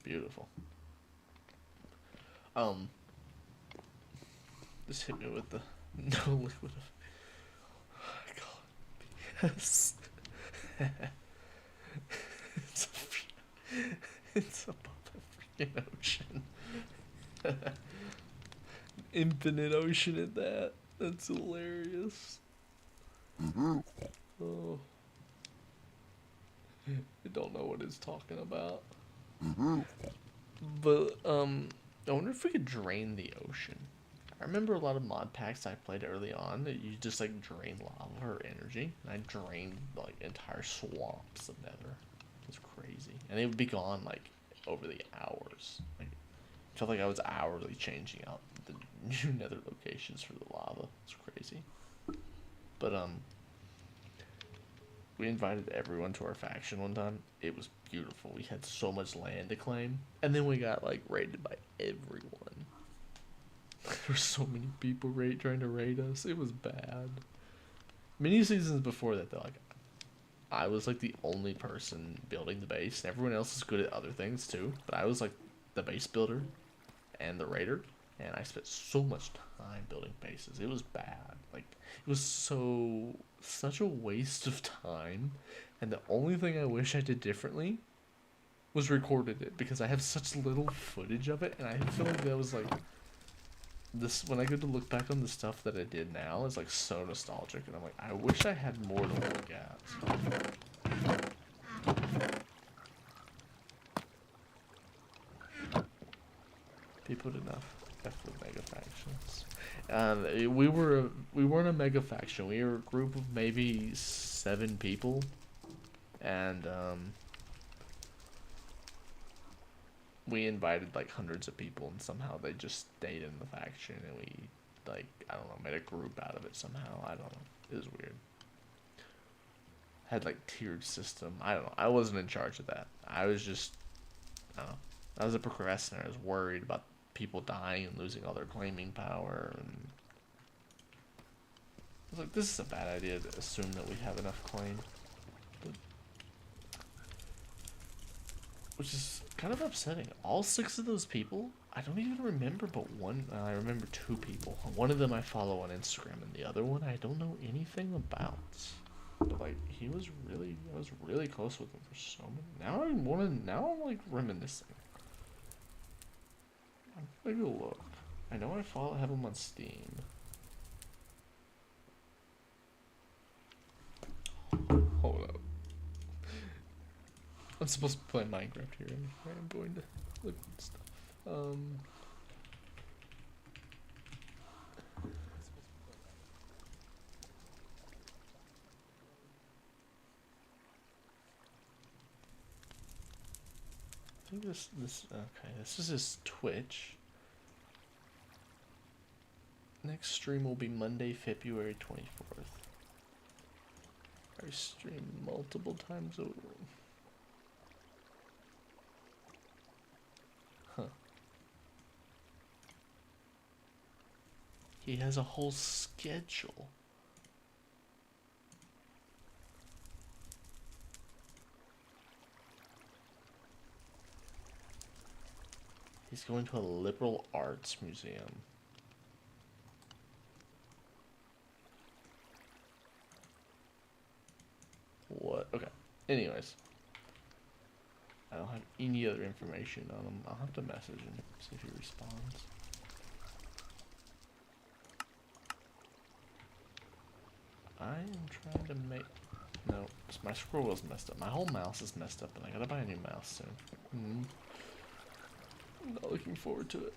Beautiful. Just hit me with the no liquid of. Oh my god. Yes. It's above the freaking ocean. Infinite ocean at that. That's hilarious. Oh. I don't know what it's talking about. But, I wonder if we could drain the ocean. I remember a lot of mod packs I played early on that you just, like, drain lava or energy. And I drained, like, entire swamps of nether. It was crazy. And it would be gone, like, over the hours. Like, I felt like I was hourly changing out the new nether locations for the lava. It's crazy. But, we invited everyone to our faction one time. It was beautiful. We had so much land to claim. And then we got, like, raided by everyone. There were so many people trying to raid us. It was bad. Many seasons before that, though, like, I was, like, the only person building the base. Everyone else is good at other things, too. But I was, like, the base builder and the raider. And I spent so much time building bases. It was bad. Like, it was such a waste of time. And the only thing I wish I did differently was recorded it. Because I have such little footage of it. And I feel like that was, like, this, when I go to look back on the stuff that I did now, is like so nostalgic, and I'm like, I wish I had more to look at. People did enough. Definitely mega factions. We weren't a mega faction. We were a group of maybe 7 people, and we invited like hundreds of people, and somehow they just stayed in the faction, and we, like, I don't know, made a group out of it somehow. I don't know. It was weird. Had like tiered system. I don't know. I wasn't in charge of that. I was just, I don't know. I was a procrastinator. I was worried about people dying and losing all their claiming power, and I was like, this is a bad idea to assume that we have enough claim. But, which is kind of upsetting. All 6 of those people, I don't even remember, but one, I remember 2 people. One of them I follow on Instagram, and the other one I don't know anything about. But like, I was really close with him for so many. Now I'm like reminiscing. I'm gonna go look. I know I have them on Steam. Hold up. I'm supposed to play Minecraft here. I'm going to look at stuff. I think okay, this is his Twitch. Next stream will be Monday, February 24th. I stream multiple times over. Huh. He has a whole schedule. He's going to a liberal arts museum. What? Okay. Anyways. I don't have any other information on him. I'll have to message him, see if he responds. I am trying to make... No, my scroll wheel's messed up. My whole mouse is messed up, and I gotta buy a new mouse soon. I'm not looking forward to it.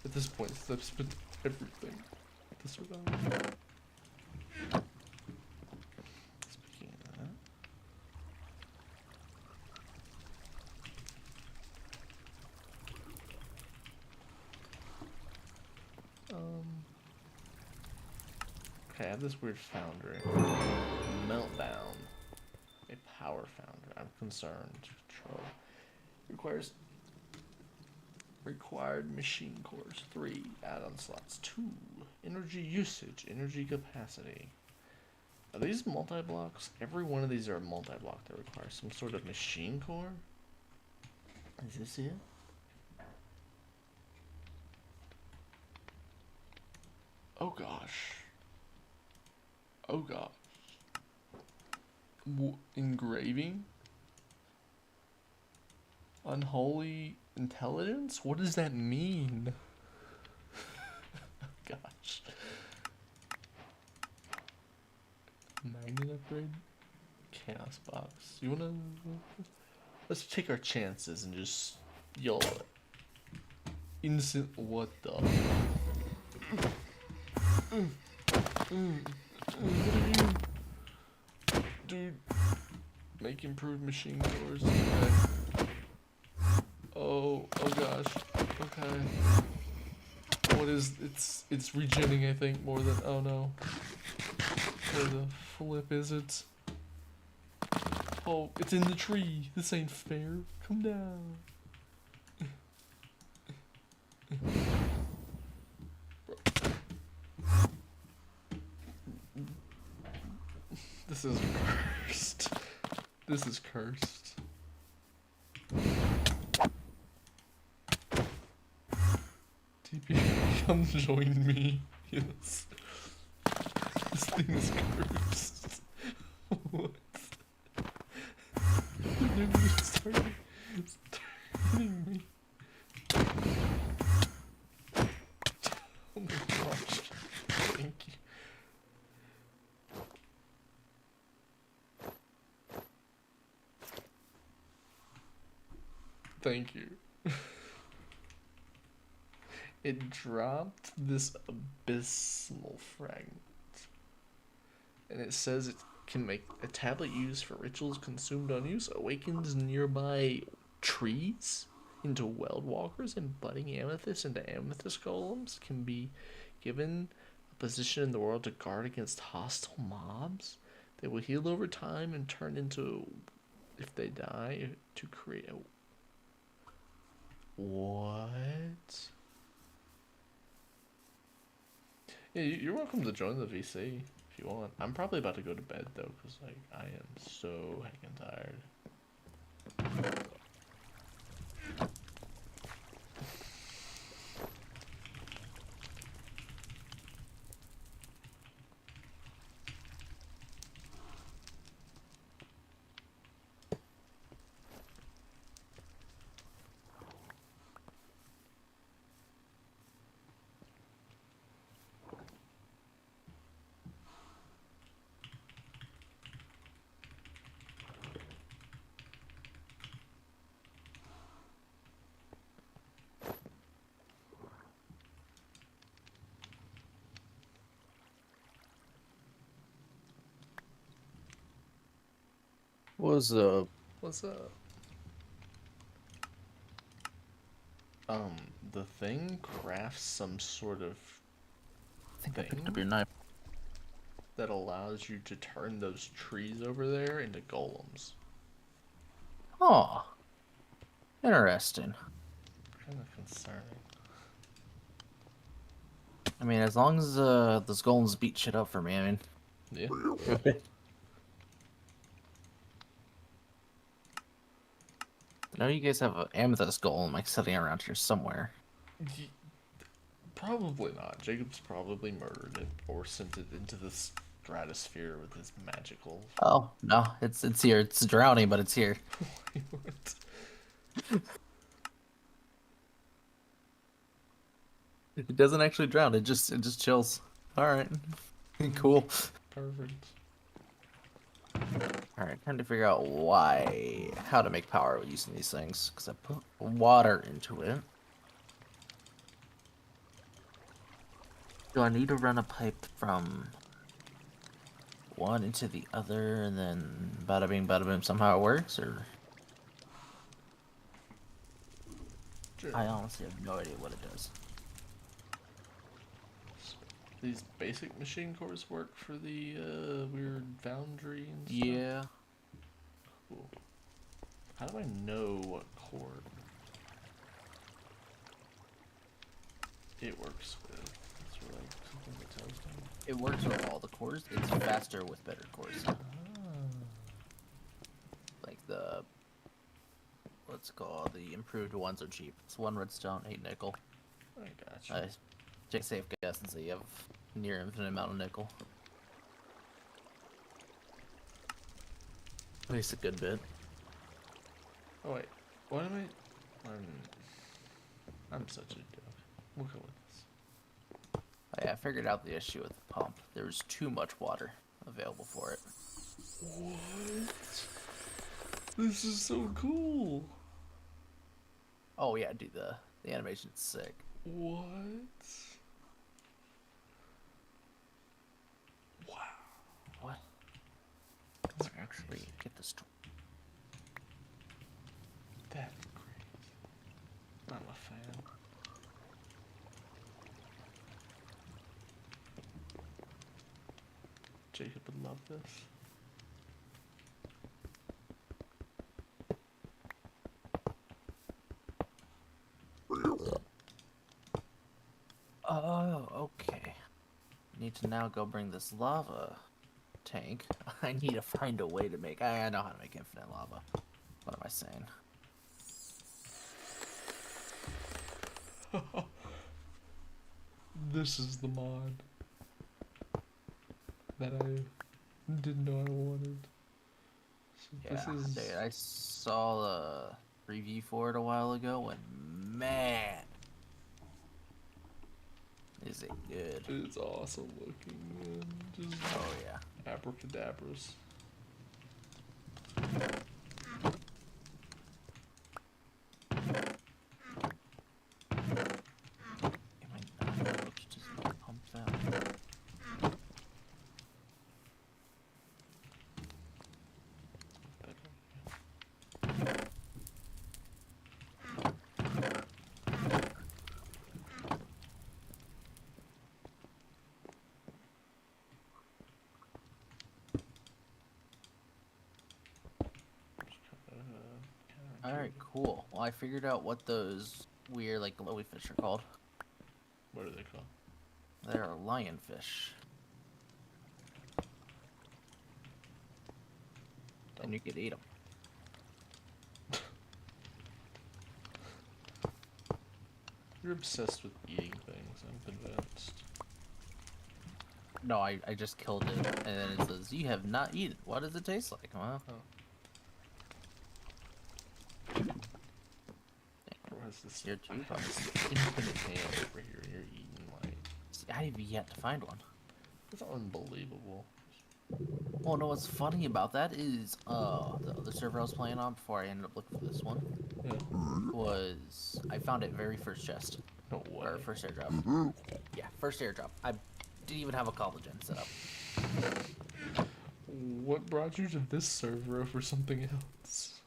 At this point, I've spent everything to survive. Speaking of that... Okay, I have this weird foundry. Meltdown. A power foundry. I'm concerned. Control. Required machine cores. 3 add-on slots. 2 energy usage. Energy capacity. Are these multi-blocks? Every one of these are a multi-block that requires some sort of machine core? Is this it? Oh gosh. Oh gosh. Engraving? Unholy intelligence? What does that mean? Gosh. Magnet upgrade? Chaos box. You wanna... Let's take our chances and just... Yo. Instant... What the... Dude, make improved machine cores. Okay. Oh gosh. Okay. What is it's regenning, I think, more than oh no. Where the flip is it? Oh, it's in the tree. This ain't fair. Come down. This is cursed. This is cursed. TP, come join me. Yes. This thing is cursed. What? It's starting me. Oh my gosh. Thank you. Thank you. It dropped this abysmal fragment. And it says it can make a tablet used for rituals consumed on use awakens nearby trees into weld walkers, and budding amethyst into amethyst golems can be given a position in the world to guard against hostile mobs. They will heal over time and turn into, if they die, to create a... What? Yeah, you're welcome to join the VC if you want. I'm probably about to go to bed though, because like I am so heckin' tired. What's What's up? The thing crafts some sort of I think I picked up thing your knife. that allows you to turn those trees over there into golems. Oh, interesting. Kind of concerning. I mean, as long as those golems beat shit up for me, I mean. Yeah. I know you guys have an amethyst golem like sitting around here somewhere. Probably not. Jacob's probably murdered it or sent it into the stratosphere with his magical. Oh no, it's here. It's drowning, but it's here. It doesn't actually drown. It just chills. All right, cool. Perfect. All right, trying to figure out how to make power using these things because I put water into it. Do I need to run a pipe from one into the other and then bada bing bada boom somehow it works, or Sure. I honestly have no idea what it does. These basic machine cores work for the weird foundry and stuff? Yeah. Cool. How do I know what core it works with? Is there like something that tells me? It works with all the cores. It's faster with better cores. Like the what's it called, the improved ones are cheap. It's 1 redstone, 8 nickel. I gotcha. Take a safe guess and say you have near infinite amount of nickel. At least a good bit. Oh wait, what am I? I'm such a joke. We'll go with this. Oh, yeah, I figured out the issue with the pump. There was too much water available for it. What? This is so cool. Oh yeah, dude, the animation's sick. What? Wow. What? That's Actually, crazy. get this. That's crazy. I'm a fan. Jacob would love this. Oh, okay. Need to now go bring this lava tank. I need to find a way to make. I know how to make infinite lava. What am I saying? This is the mod that I didn't know I wanted. So Yeah, this is dude, I saw the preview for it a while ago, and man, is it good? it's awesome looking, man. Just Oh yeah. abracadabras. Just pump that. All right, cool. Well, I figured out what those weird, like, glowy fish are called. What are they called? They're lionfish. And you could eat them. You're obsessed with eating things, I'm convinced. No, I just killed it, and then it says, you have not eaten. What does it taste like? Well, Or has this you're too infinite hand over here and you're eating like See, I have yet to find one. it's unbelievable. Well, no, what's funny about that is, the other server I was playing on before I ended up looking for this one Yeah. was, I found it very first chest. No way. Or first airdrop. Yeah, first airdrop. I didn't even have a college in set up. What brought you to this server over something else?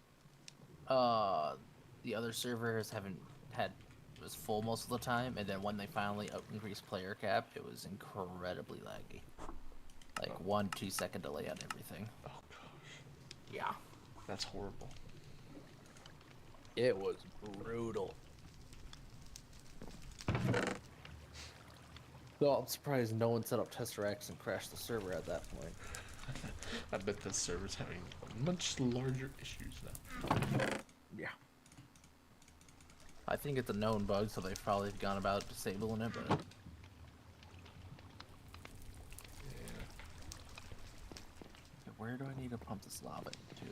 The other servers haven't had it was full most of the time, and then when they finally increased player cap, it was incredibly laggy. Like 1-2 second delay on everything. Oh gosh, Yeah. that's horrible. It was brutal. So I'm surprised no one set up Tesseract and crashed the server at that point. I bet this server's having much larger issues now. Yeah. I think it's a known bug, so they've probably gone about disabling it, but... Yeah. Okay, where do I need to pump this lava into?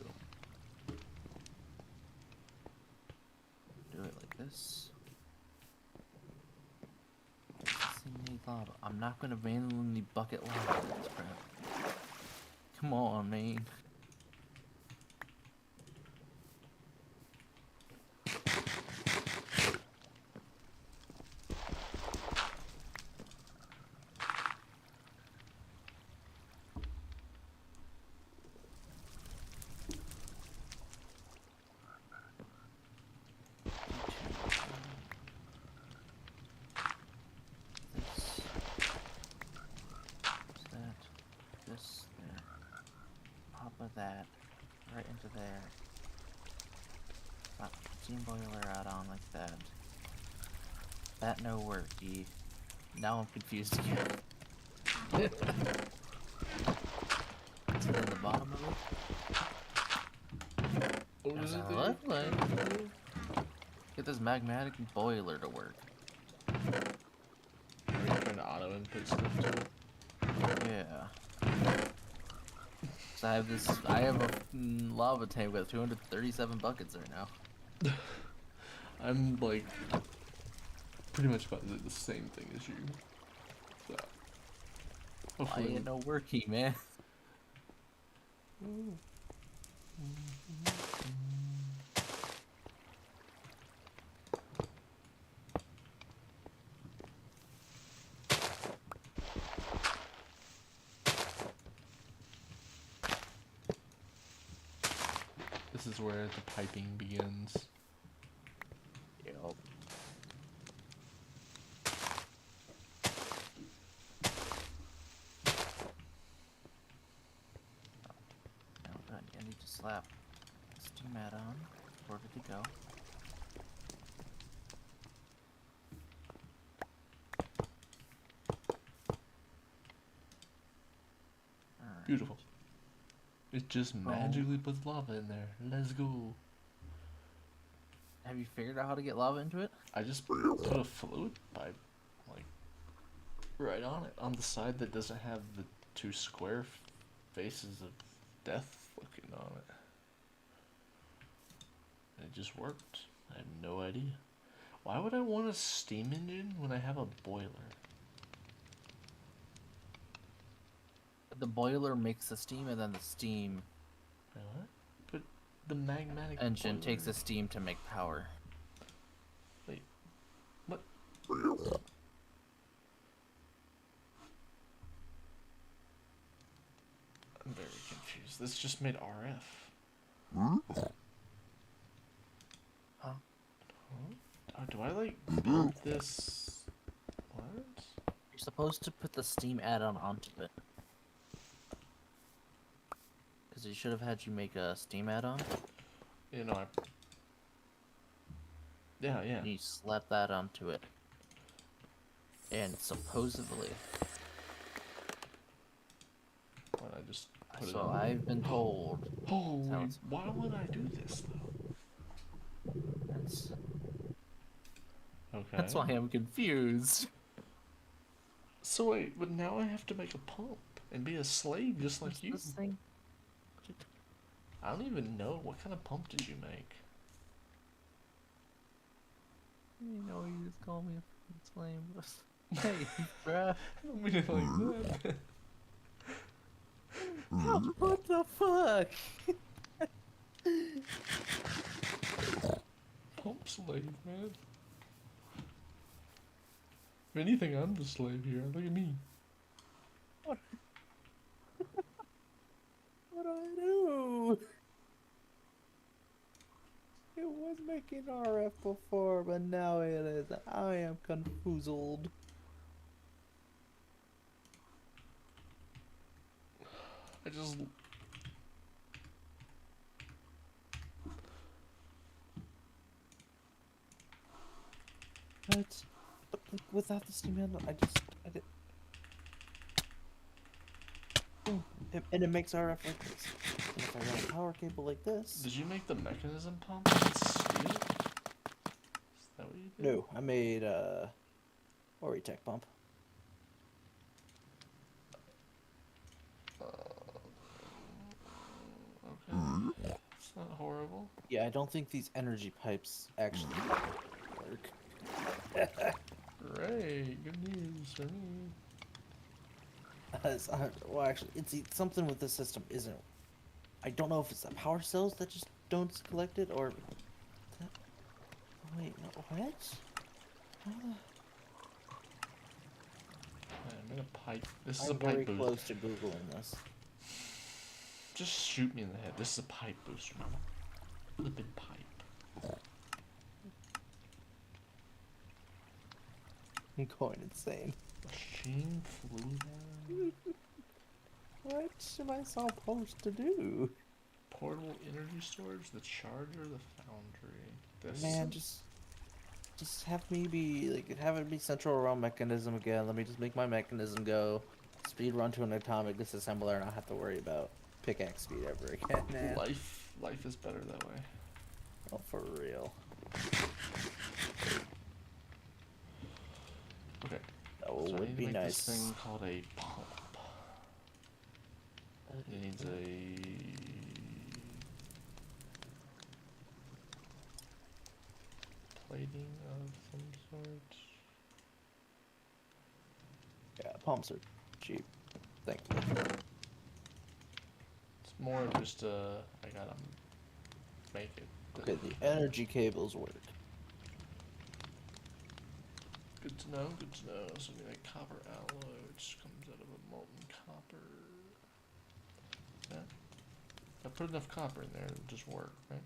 Do it like this. Need lava. I'm not gonna randomly bucket lava in this crap. Come on, man. This there. Pop of that right into there. Pop steam boiler out on like that. That no worky. Now I'm confused again. Is it in the bottom of it? What is it? Left leg. Get this magmatic boiler to work. Are you trying to auto input stuff to it? Yeah. So I have a lava tank with 237 buckets right now. I'm like pretty much about to do the same thing as you. So I hopefully ain't no worky, man. this is where the piping begins. Yep. Now I need to slap steam add-on. Where did it go? Alright. Beautiful. It just magically puts lava in there. Let's go. Have you figured out how to get lava into it? I just put a fluid pipe, like, right on it. On the side that doesn't have the two square faces of death looking on it. And it just worked. I have no idea. Why would I want a steam engine when I have a boiler? The boiler makes the steam, and then the steam Wait, what? But the magmatic engine boiler... takes the steam to make power. Wait, what? I'm very confused. This just made RF. Huh? Oh, do I like build this? What? You're supposed to put the steam add-on onto it. Because he should have had you make a steam add-on. You know, yeah. And you slap that onto it. And supposedly, Why don't I just put it so on? I've been told. Holy, Sounds- why would I do this though? That's, Okay. that's why I'm confused. So wait, but now I have to make a pump and be a slave just like What's you. this thing? I don't even know. What kind of pump did you make? You know, you just call me a flame. Hey, bruh. I don't mean it like that. What the fuck? Pump slave, man. If anything, I'm the slave here. Look at me. What do I do? It was making RF before, but now it is. I am confoozled. I just. What? But like, without the steam handle, I did. Oh, and it makes RF like this. And if I run a power cable like this. Did you make the mechanism pump with steel? Is that what you did? No, I made Oritech pump. Okay. It's not horrible. Yeah, I don't think these energy pipes actually work. Great, good news for me. Well, actually, it's something with the system isn't. I don't know if it's the power cells that just don't collect it, or. Wait, no, what? How the- I'm in a pipe. This is I'm a pipe very boost. close to googling this. Just shoot me in the head. This is a pipe booster. Lipid pipe. I'm going insane. Machine fluid. What am I supposed to do? Portable energy storage, the charger, the foundry. This Man, just have me be like have it be central around mechanism again. Let me just make my mechanism go. Speed run to an atomic disassembler and I don't have to worry about pickaxe speed ever again, man. life is better that way. Oh, for real. Okay. That So I would need be to make nice. this thing called a pump. It needs a plating of some sort. Yeah, pumps are cheap. Thank you. It's more just I gotta make it. Okay, the energy cables work. Good to know, good to know. So we make copper alloy, which comes out of a molten copper. Yeah. I put enough copper in there, it'll just work, right?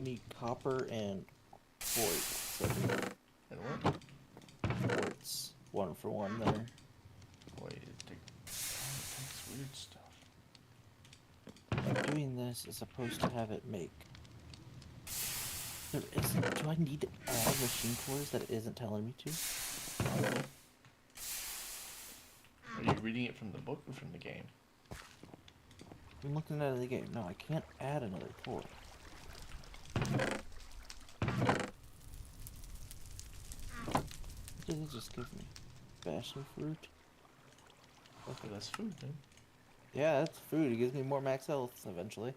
Need copper and quartz. And what? Quartz. 1 for 1 there. Wait, it takes weird stuff. By doing this is supposed to have it make. There isn't. Do I need to add machine cores that it isn't telling me to? Are you reading it from the book or from the game? I'm looking at the game. No, I can't add another core. Did it just give me passion fruit? Okay, that's food, man. Yeah, that's food. It gives me more max health eventually.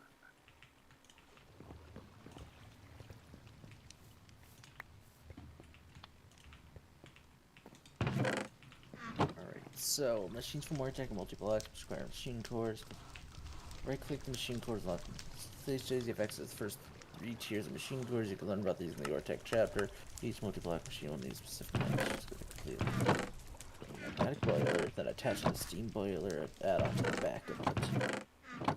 Alright, so machines from Wartech and Multiplex require machine cores. Right click the machine cores on stage days. You have access to the first 3 tiers of machine cores. You can learn about these in the Wartech chapter. Each Multiplex machine will need specific machines to complete it. Magnetic boiler, then attach the steam boiler add-on to the back of it.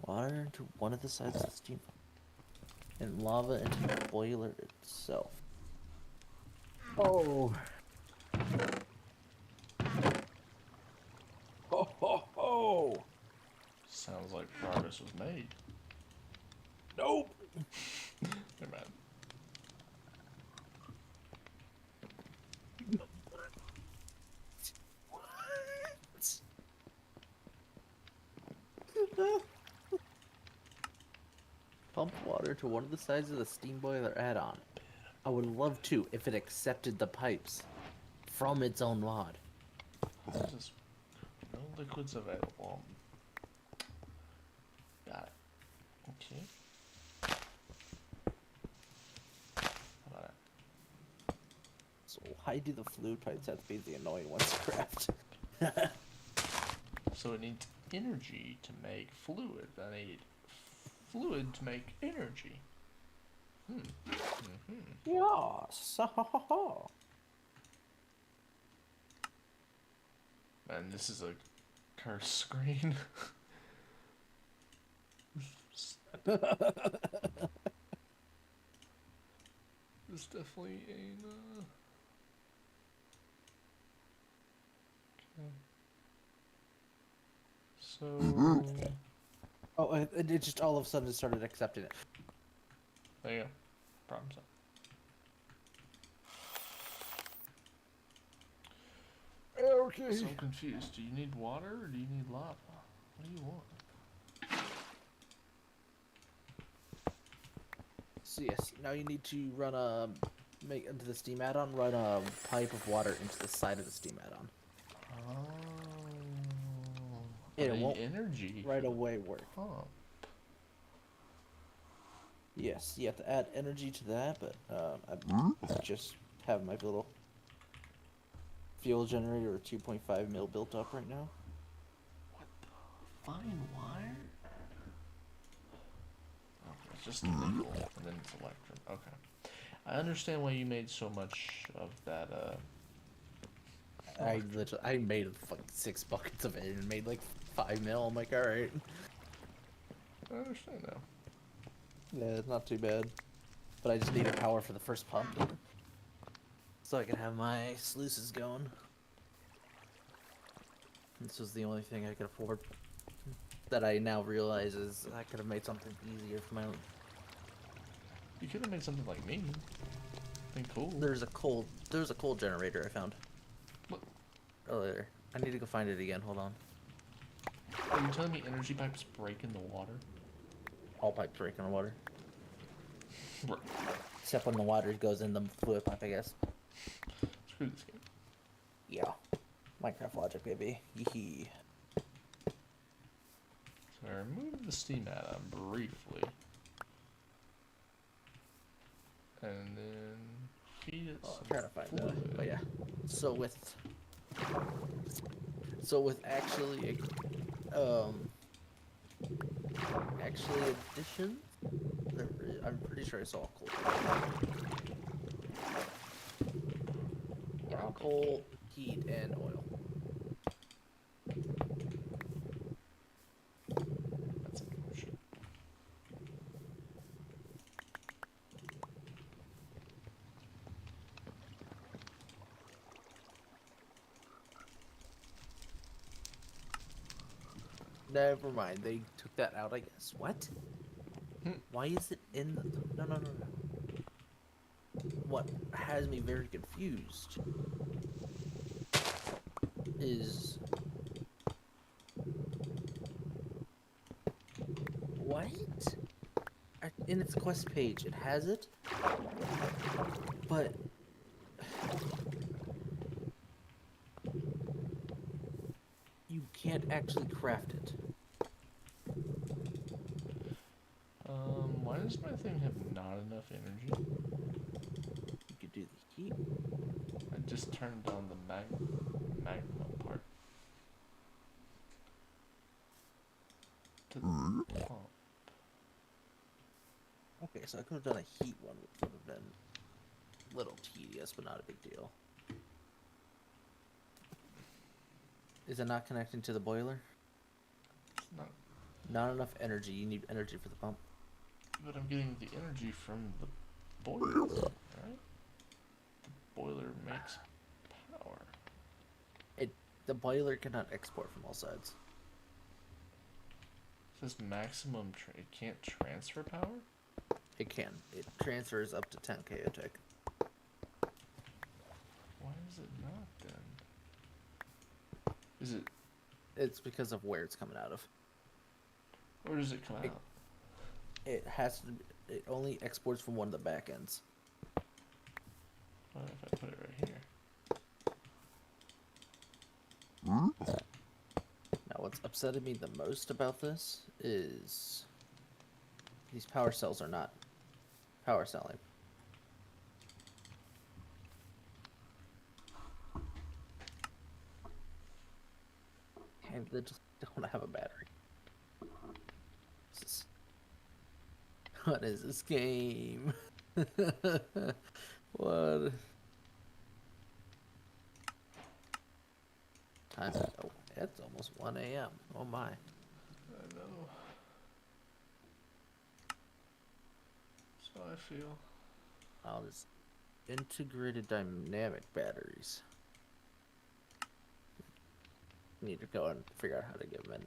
Water into one of the sides of the steam, and lava into the boiler itself. Oh. Ho ho ho! Sounds like progress was made. Nope. Never mind. Pump water to one of the sides of the steam boiler add-on. I would love to if it accepted the pipes from its own mod. Just no liquids available. Got it. Okay. How about it? So why do the fluid pipes have to be the annoying ones to craft? So it needs energy to make fluid. I need fluid to make energy. Yes. And this is a curse screen. This definitely ain't. Okay. So Oh, it just all of a sudden started accepting it. there you go. Problem solved. Okay. So I'm confused. Do you need water or do you need lava? What do you want? So yes, now you need to run make into the steam add-on, run a pipe of water into the side of the steam add-on. Oh. It I need won't energy right for the away work. pump. Yes, you have to add energy to that, but I just have my little fuel generator 2.5 mil built up right now. What the fine wire? Okay, it's just nickel and then it's electrum. Okay. I understand why you made so much of that I made fucking 6 buckets of it and made like 5 mil. I'm like, alright. I understand now. Yeah, it's not too bad. But I just needed power for the first pump. So I can have my sluices going. This was the only thing I could afford. That I now realize is I could have made something easier for my own. You could have made something like me. Been cool. There's a coal generator I found. What? Earlier. I need to go find it again, hold on. Are you telling me energy pipes break in the water? All pipes break in the water. Right. Except when the water goes in the fluid pipe, I guess. Screw this game. Yeah. Minecraft logic, baby. Yee. So I removed the steam add-on briefly. And then feed it Oh, some I'm trying to find fluid. that. But yeah. So with actually addition, I'm pretty sure I saw coal. Yeah, coal, heat, and oil. That's unfortunate. Never mind, they took that out, I guess. What? Hmm. Why is it in the... No. What has me very confused is... What? In its quest page, it has it, but... You can't actually craft it. Why does my thing have not enough energy? You could do the heat. I just turned on the magma part. To the pump. Okay, so I could have done a heat one, which would have been a little tedious, but not a big deal. Is it not connecting to the boiler? It's not, Not enough energy. You need energy for the pump. but I'm getting the energy from the boiler, right? The boiler makes power. The boiler cannot export from all sides. It says maximum, it can't transfer power? It can. It transfers up to 10 chaotic. Why is it not then? Is it, It's because of where it's coming out of. where does it come out? It has to. It only exports from one of the back ends. What if I put it right here? Now, what's upsetting me the most about this is these power cells are not power selling. And they just don't have a battery. What is this game? What? Time. Oh, It's almost 1 a.m. Oh my. I know. So I feel. Oh, there's integrated dynamic batteries. Need to go and figure out how to get them in.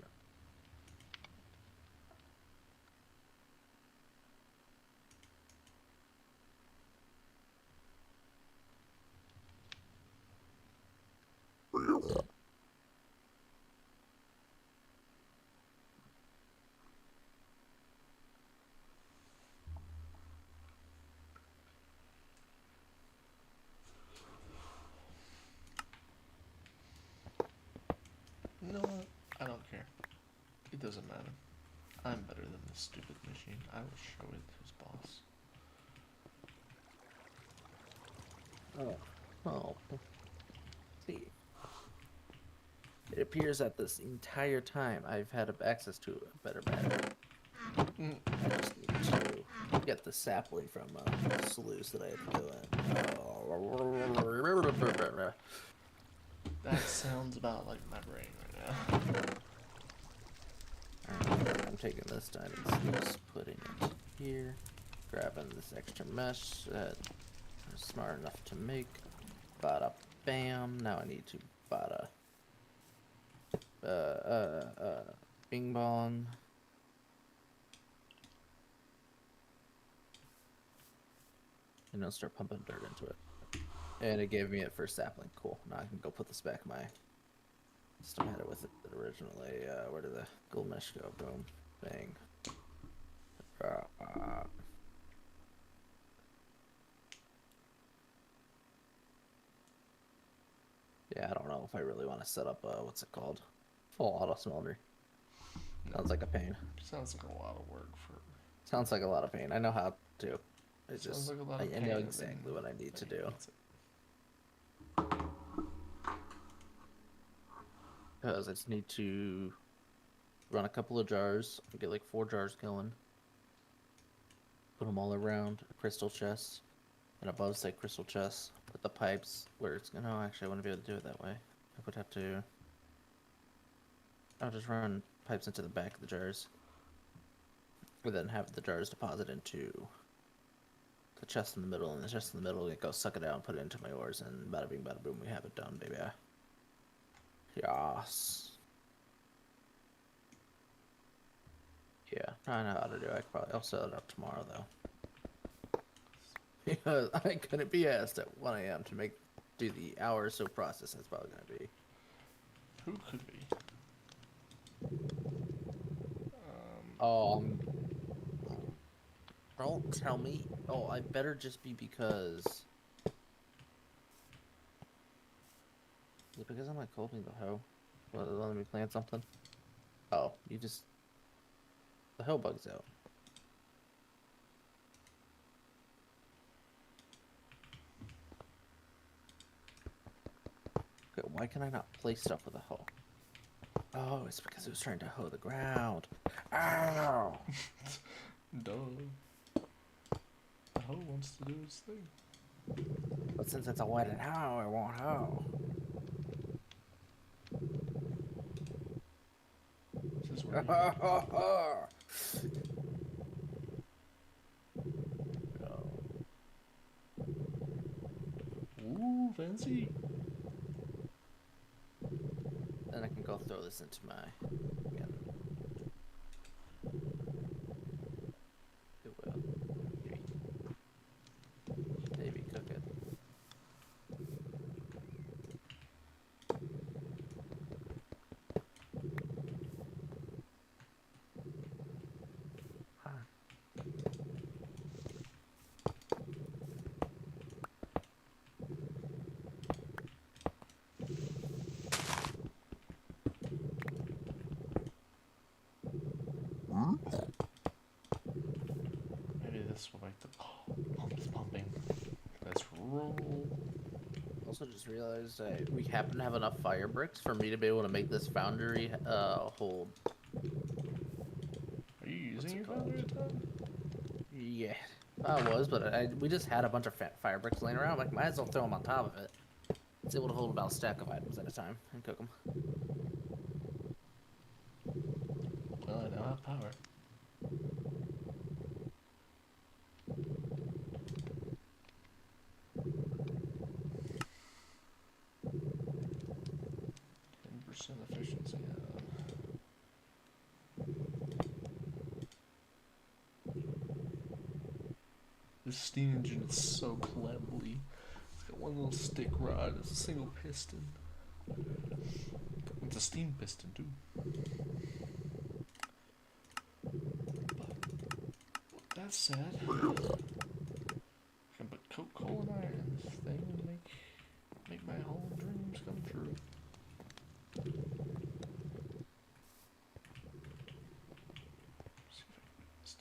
No, I don't care. It doesn't matter. I'm better than this stupid machine. I will show it to his boss. Oh. See. It appears that this entire time I've had access to a better battery. I just need to get the sapling from sluice that I had to go in. That sounds about like my brain right now. Alright, I'm taking this diamond sluice, putting it here, grabbing this extra mesh that I'm smart enough to make. Bada bam. Now I need to bada bing bong. And I'll start pumping dirt into it. And it gave me it for sapling. Cool. Now I can go put this back in my system. I had it with it originally. Where did the gold mesh go? Boom. Bang. Yeah, I don't know if I really want to set up what's it called? Full auto smeltery. Sounds like a pain. Sounds like a lot of work for. Sounds like a lot of pain. I know how to. It's Sounds just like a lot of I know pain, exactly what I need to do. Because I just need to run a couple of jars, get like 4 jars going, put them all around a crystal chest, and above say crystal chest, put the pipes where it's gonna. No, actually, I wouldn't be able to do it that way. I would have to. I'll just run pipes into the back of the jars, and then have the jars deposit into the chest in the middle, and the chest in the middle, go suck it out and put it into my ores, and bada bing, bada boom, we have it done, baby. Yes. Yeah, I know how to do it. I'll set it up tomorrow, though. Because I couldn't be asked at 1 a.m. to do the hour or so process that's probably going to be. Who could be? Don't tell me. Oh, I better just be because. Is it because I'm like holding the hoe? Let me plant something. Oh, you just. The hoe bug's out. Okay, why can I not place stuff with a hoe? Oh, it's because it was trying to hoe the ground. Ow! Duh. The hoe wants to do his thing. But since it's a wetted hoe, it won't hoe. This is where Ooh, fancy. Then I can go throw this into my. Again. It will. Maybe cook it. Maybe this will make the pumps pumping. Let's roll. Also, just realized we happen to have enough fire bricks for me to be able to make this foundry hold. Are you using your foundry at that? Yeah, I was, but we just had a bunch of fire bricks laying around. Like, might as well throw them on top of it. It's able to hold about a stack of items at a time and cook them. Well, I now have power. Percent efficiency. This steam engine is so cleverly. It's got one little stick rod. It's a single piston. It's a steam piston too. But with that said, I can put coke, coal, and iron in this thing and make my whole dreams come true. See if I can do this.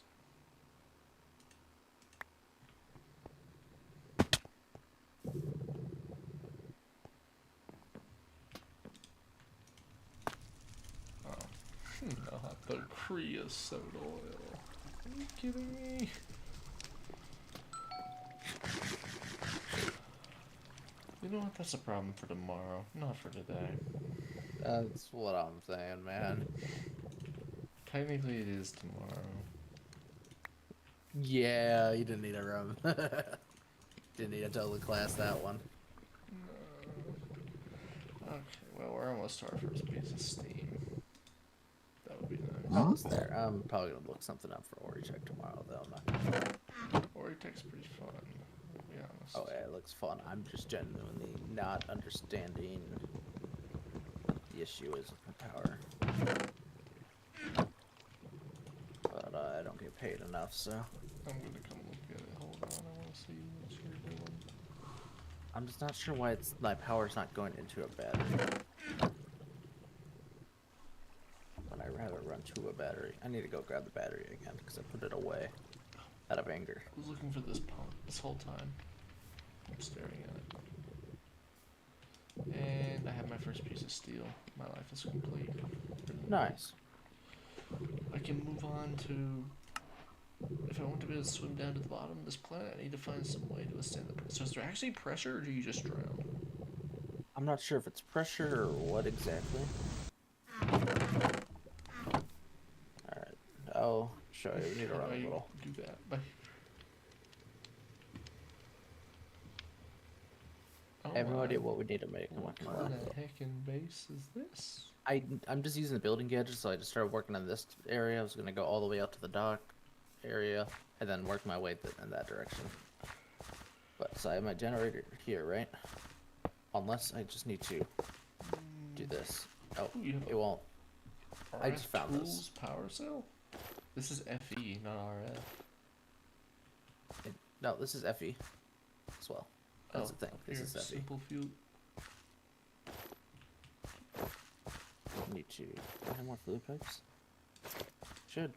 I'll have the creosote oil. Are you kidding me? You know what? That's a problem for tomorrow, not for today. That's what I'm saying, man. Technically, it is tomorrow. Yeah, you didn't need a room. Didn't need to totally class that one. No. Okay, well, we're almost to our first piece of steam. That would be nice. Almost there. I'm probably gonna look something up for Ori Check tomorrow, though. I'm not gonna... Ori Tech's pretty fun, I'll be honest. Oh, yeah, it looks fun. I'm just genuinely not understanding what the issue is with my power. But I don't get paid enough, so... I'm gonna come look at it. Hold on, I wanna see what you're doing. I'm just not sure why my power's not going into a battery. When I have it run to a battery. I need to go grab the battery again, because I put it away out of anger. I was looking for this pump this whole time. I'm staring at it. And I have my first piece of steel. My life is complete. Nice. I can move on to... If I want to be able to swim down to the bottom of this planet, I need to find some way to withstand the pressure. So is there actually pressure, or do you just drown? I'm not sure if it's pressure or what exactly. Alright, I'll show you. We need to How run do a I little. do that? Bye. I have no idea what we need to make. What kind of heckin' base is this? I'm just using the building gadget, so I just started working on this area. I was gonna go all the way out to the dock area, and then work my way in that direction. But so I have my generator here, right? Unless I just need to do this. Oh, Ooh, you have it won't. I RF just found Tools this. Power cell? This is FE, not RF. No, this is FE as well. That's Oh, the thing. This here, is FE. simple fuel. I need to. Do I have more fluid pipes? Should.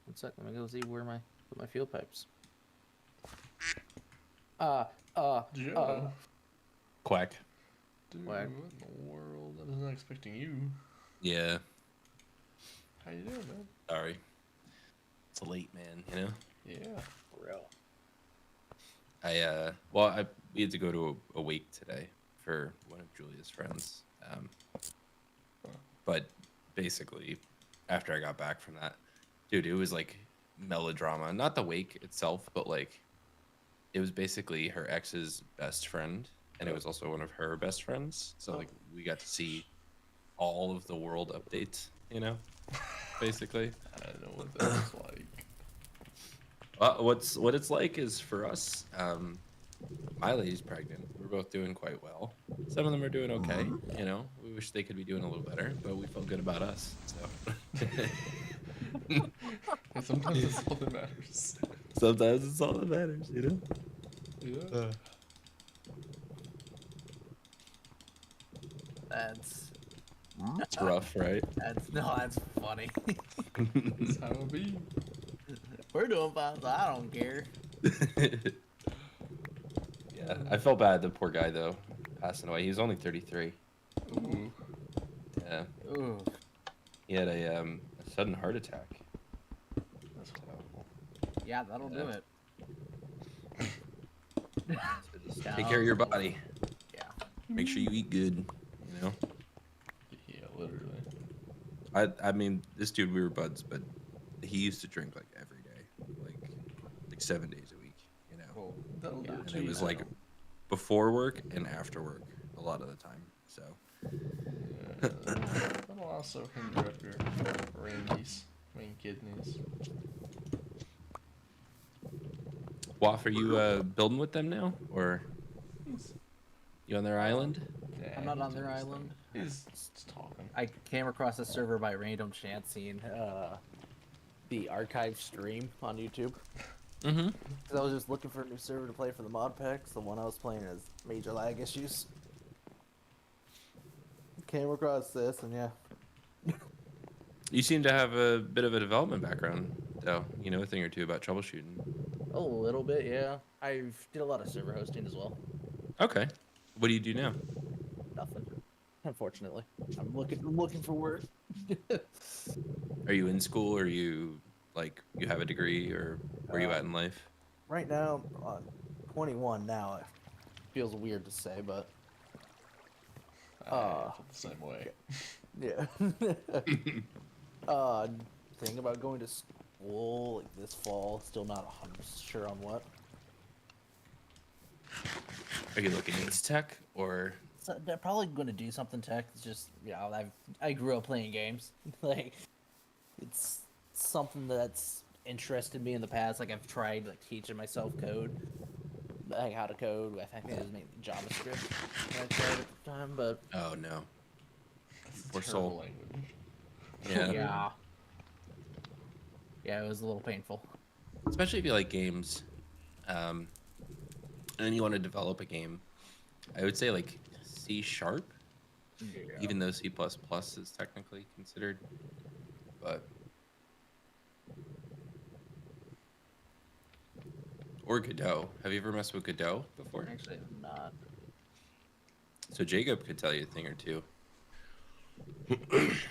One sec. Let me go see where put my fuel pipes. Joe. Quack. Dude, Whack. what in the world? I was not expecting you. Yeah. How you doing, man? Sorry. It's late, man. You know. Yeah. For real. We had to go to a wake today for one of Julia's friends. But basically, after I got back from that, dude, it was like melodrama. Not the wake itself, but like, it was basically her ex's best friend, and it was also one of her best friends. So like, we got to see all of the world updates, you know, basically. I don't know what that's like. What it's like is for us. My lady's pregnant. We're both doing quite well. Some of them are doing okay. You know, we wish they could be doing a little better, but we feel good about us. So And sometimes that's all that matters. sometimes it's all that matters, you know. Yeah. That's It's rough, right? that's funny. That's how it be. We're doing fine, so I don't care. Yeah, I felt bad. The poor guy though, passing away. He was only 33. Ooh. Yeah, Ooh. he had a sudden heart attack. That's horrible. Yeah, that'll do it. Take care of your body. Yeah. Make sure you eat good. You know. Yeah, literally. I mean, this dude, we were buds, but he used to drink like every day, like 7 days a week, you know. Well, that'll do Yeah. it And to it you was like now. before work and after work a lot of the time. So Yeah, that'll also hinder up your randies, kidneys. Waff, are you building with them now, or He's, you on their island? yeah, I'm not he's on their doing his island. thing. He's just talking. I came across a server by random chance seeing the archive stream on YouTube. Mm-hmm. Because I was just looking for a new server to play for the mod packs. The one I was playing has major lag issues. Came across this, and yeah. You seem to have a bit of a development background, though. You know a thing or two about troubleshooting. A little bit, yeah. I did a lot of server hosting as well. Okay. What do you do now? Nothing, unfortunately. I'm looking for work. Are you in school, or you like you have a degree, or where you at in life? Right now, I'm 21 now. It feels weird to say, but I feel the same way. yeah. Thinking about going to school like this fall. Still not 100% sure on what. Are you looking into tech, or So they're probably going to do something tech. It's just, I grew up playing games. Like, it's something that's interested me in the past. Like, I've tried like teaching myself code, like how to code. I think it was mainly JavaScript that I tried at the time, but oh no, That's a Poor terrible soul. language. yeah. Yeah, it was a little painful. Especially if you like games, and then you want to develop a game. I would say like C sharp, even though C++ is technically considered, but or Godot. Have you ever messed with Godot before? Actually, I'm not. So Jacob could tell you a thing or two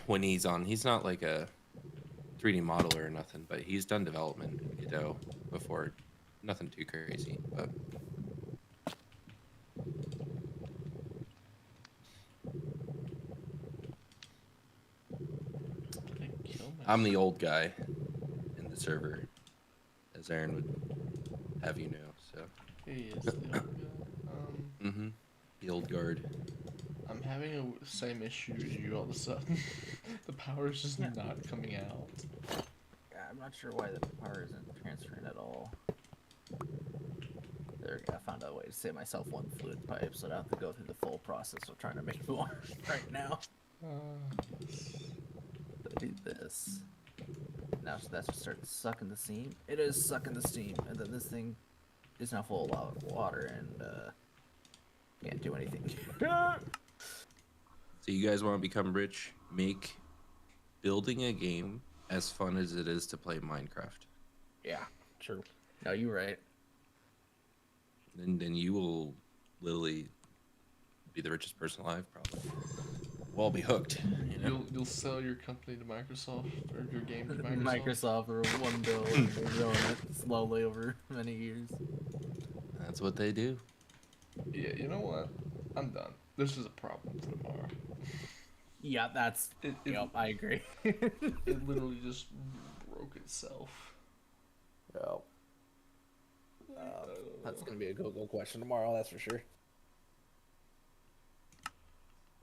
when he's on. He's not like a 3D modeler or nothing, but he's done development in Godot before. Nothing too crazy, but Did I kill I'm the myself? old guy in the server, as Aaron would have you know. So, He is the old guy. mm-hmm. The old guard. I'm having a same issue as you all of a sudden. The power is just not coming out. Yeah, I'm not sure why the power isn't transferring at all. There we go. I found a way to save myself one fluid pipe, so I don't have to go through the full process of trying to make more right now. I do this. Now so that's what starts sucking the steam. It is sucking the steam, and then this thing is now full of water and can't do anything. So you guys want to become rich? Make building a game as fun as it is to play Minecraft. Yeah, true. No, you're right. Then you will literally be the richest person alive, probably. We'll all be hooked. You know? You'll sell your company to Microsoft or your game to Microsoft. Microsoft for $1 and they're growing it slowly over many years. That's what they do. Yeah, you know what? I'm done. This is a problem for tomorrow. Yeah, that's. It Yep, I agree. it literally just broke itself. Yeah. That's gonna be a Google question tomorrow. That's for sure.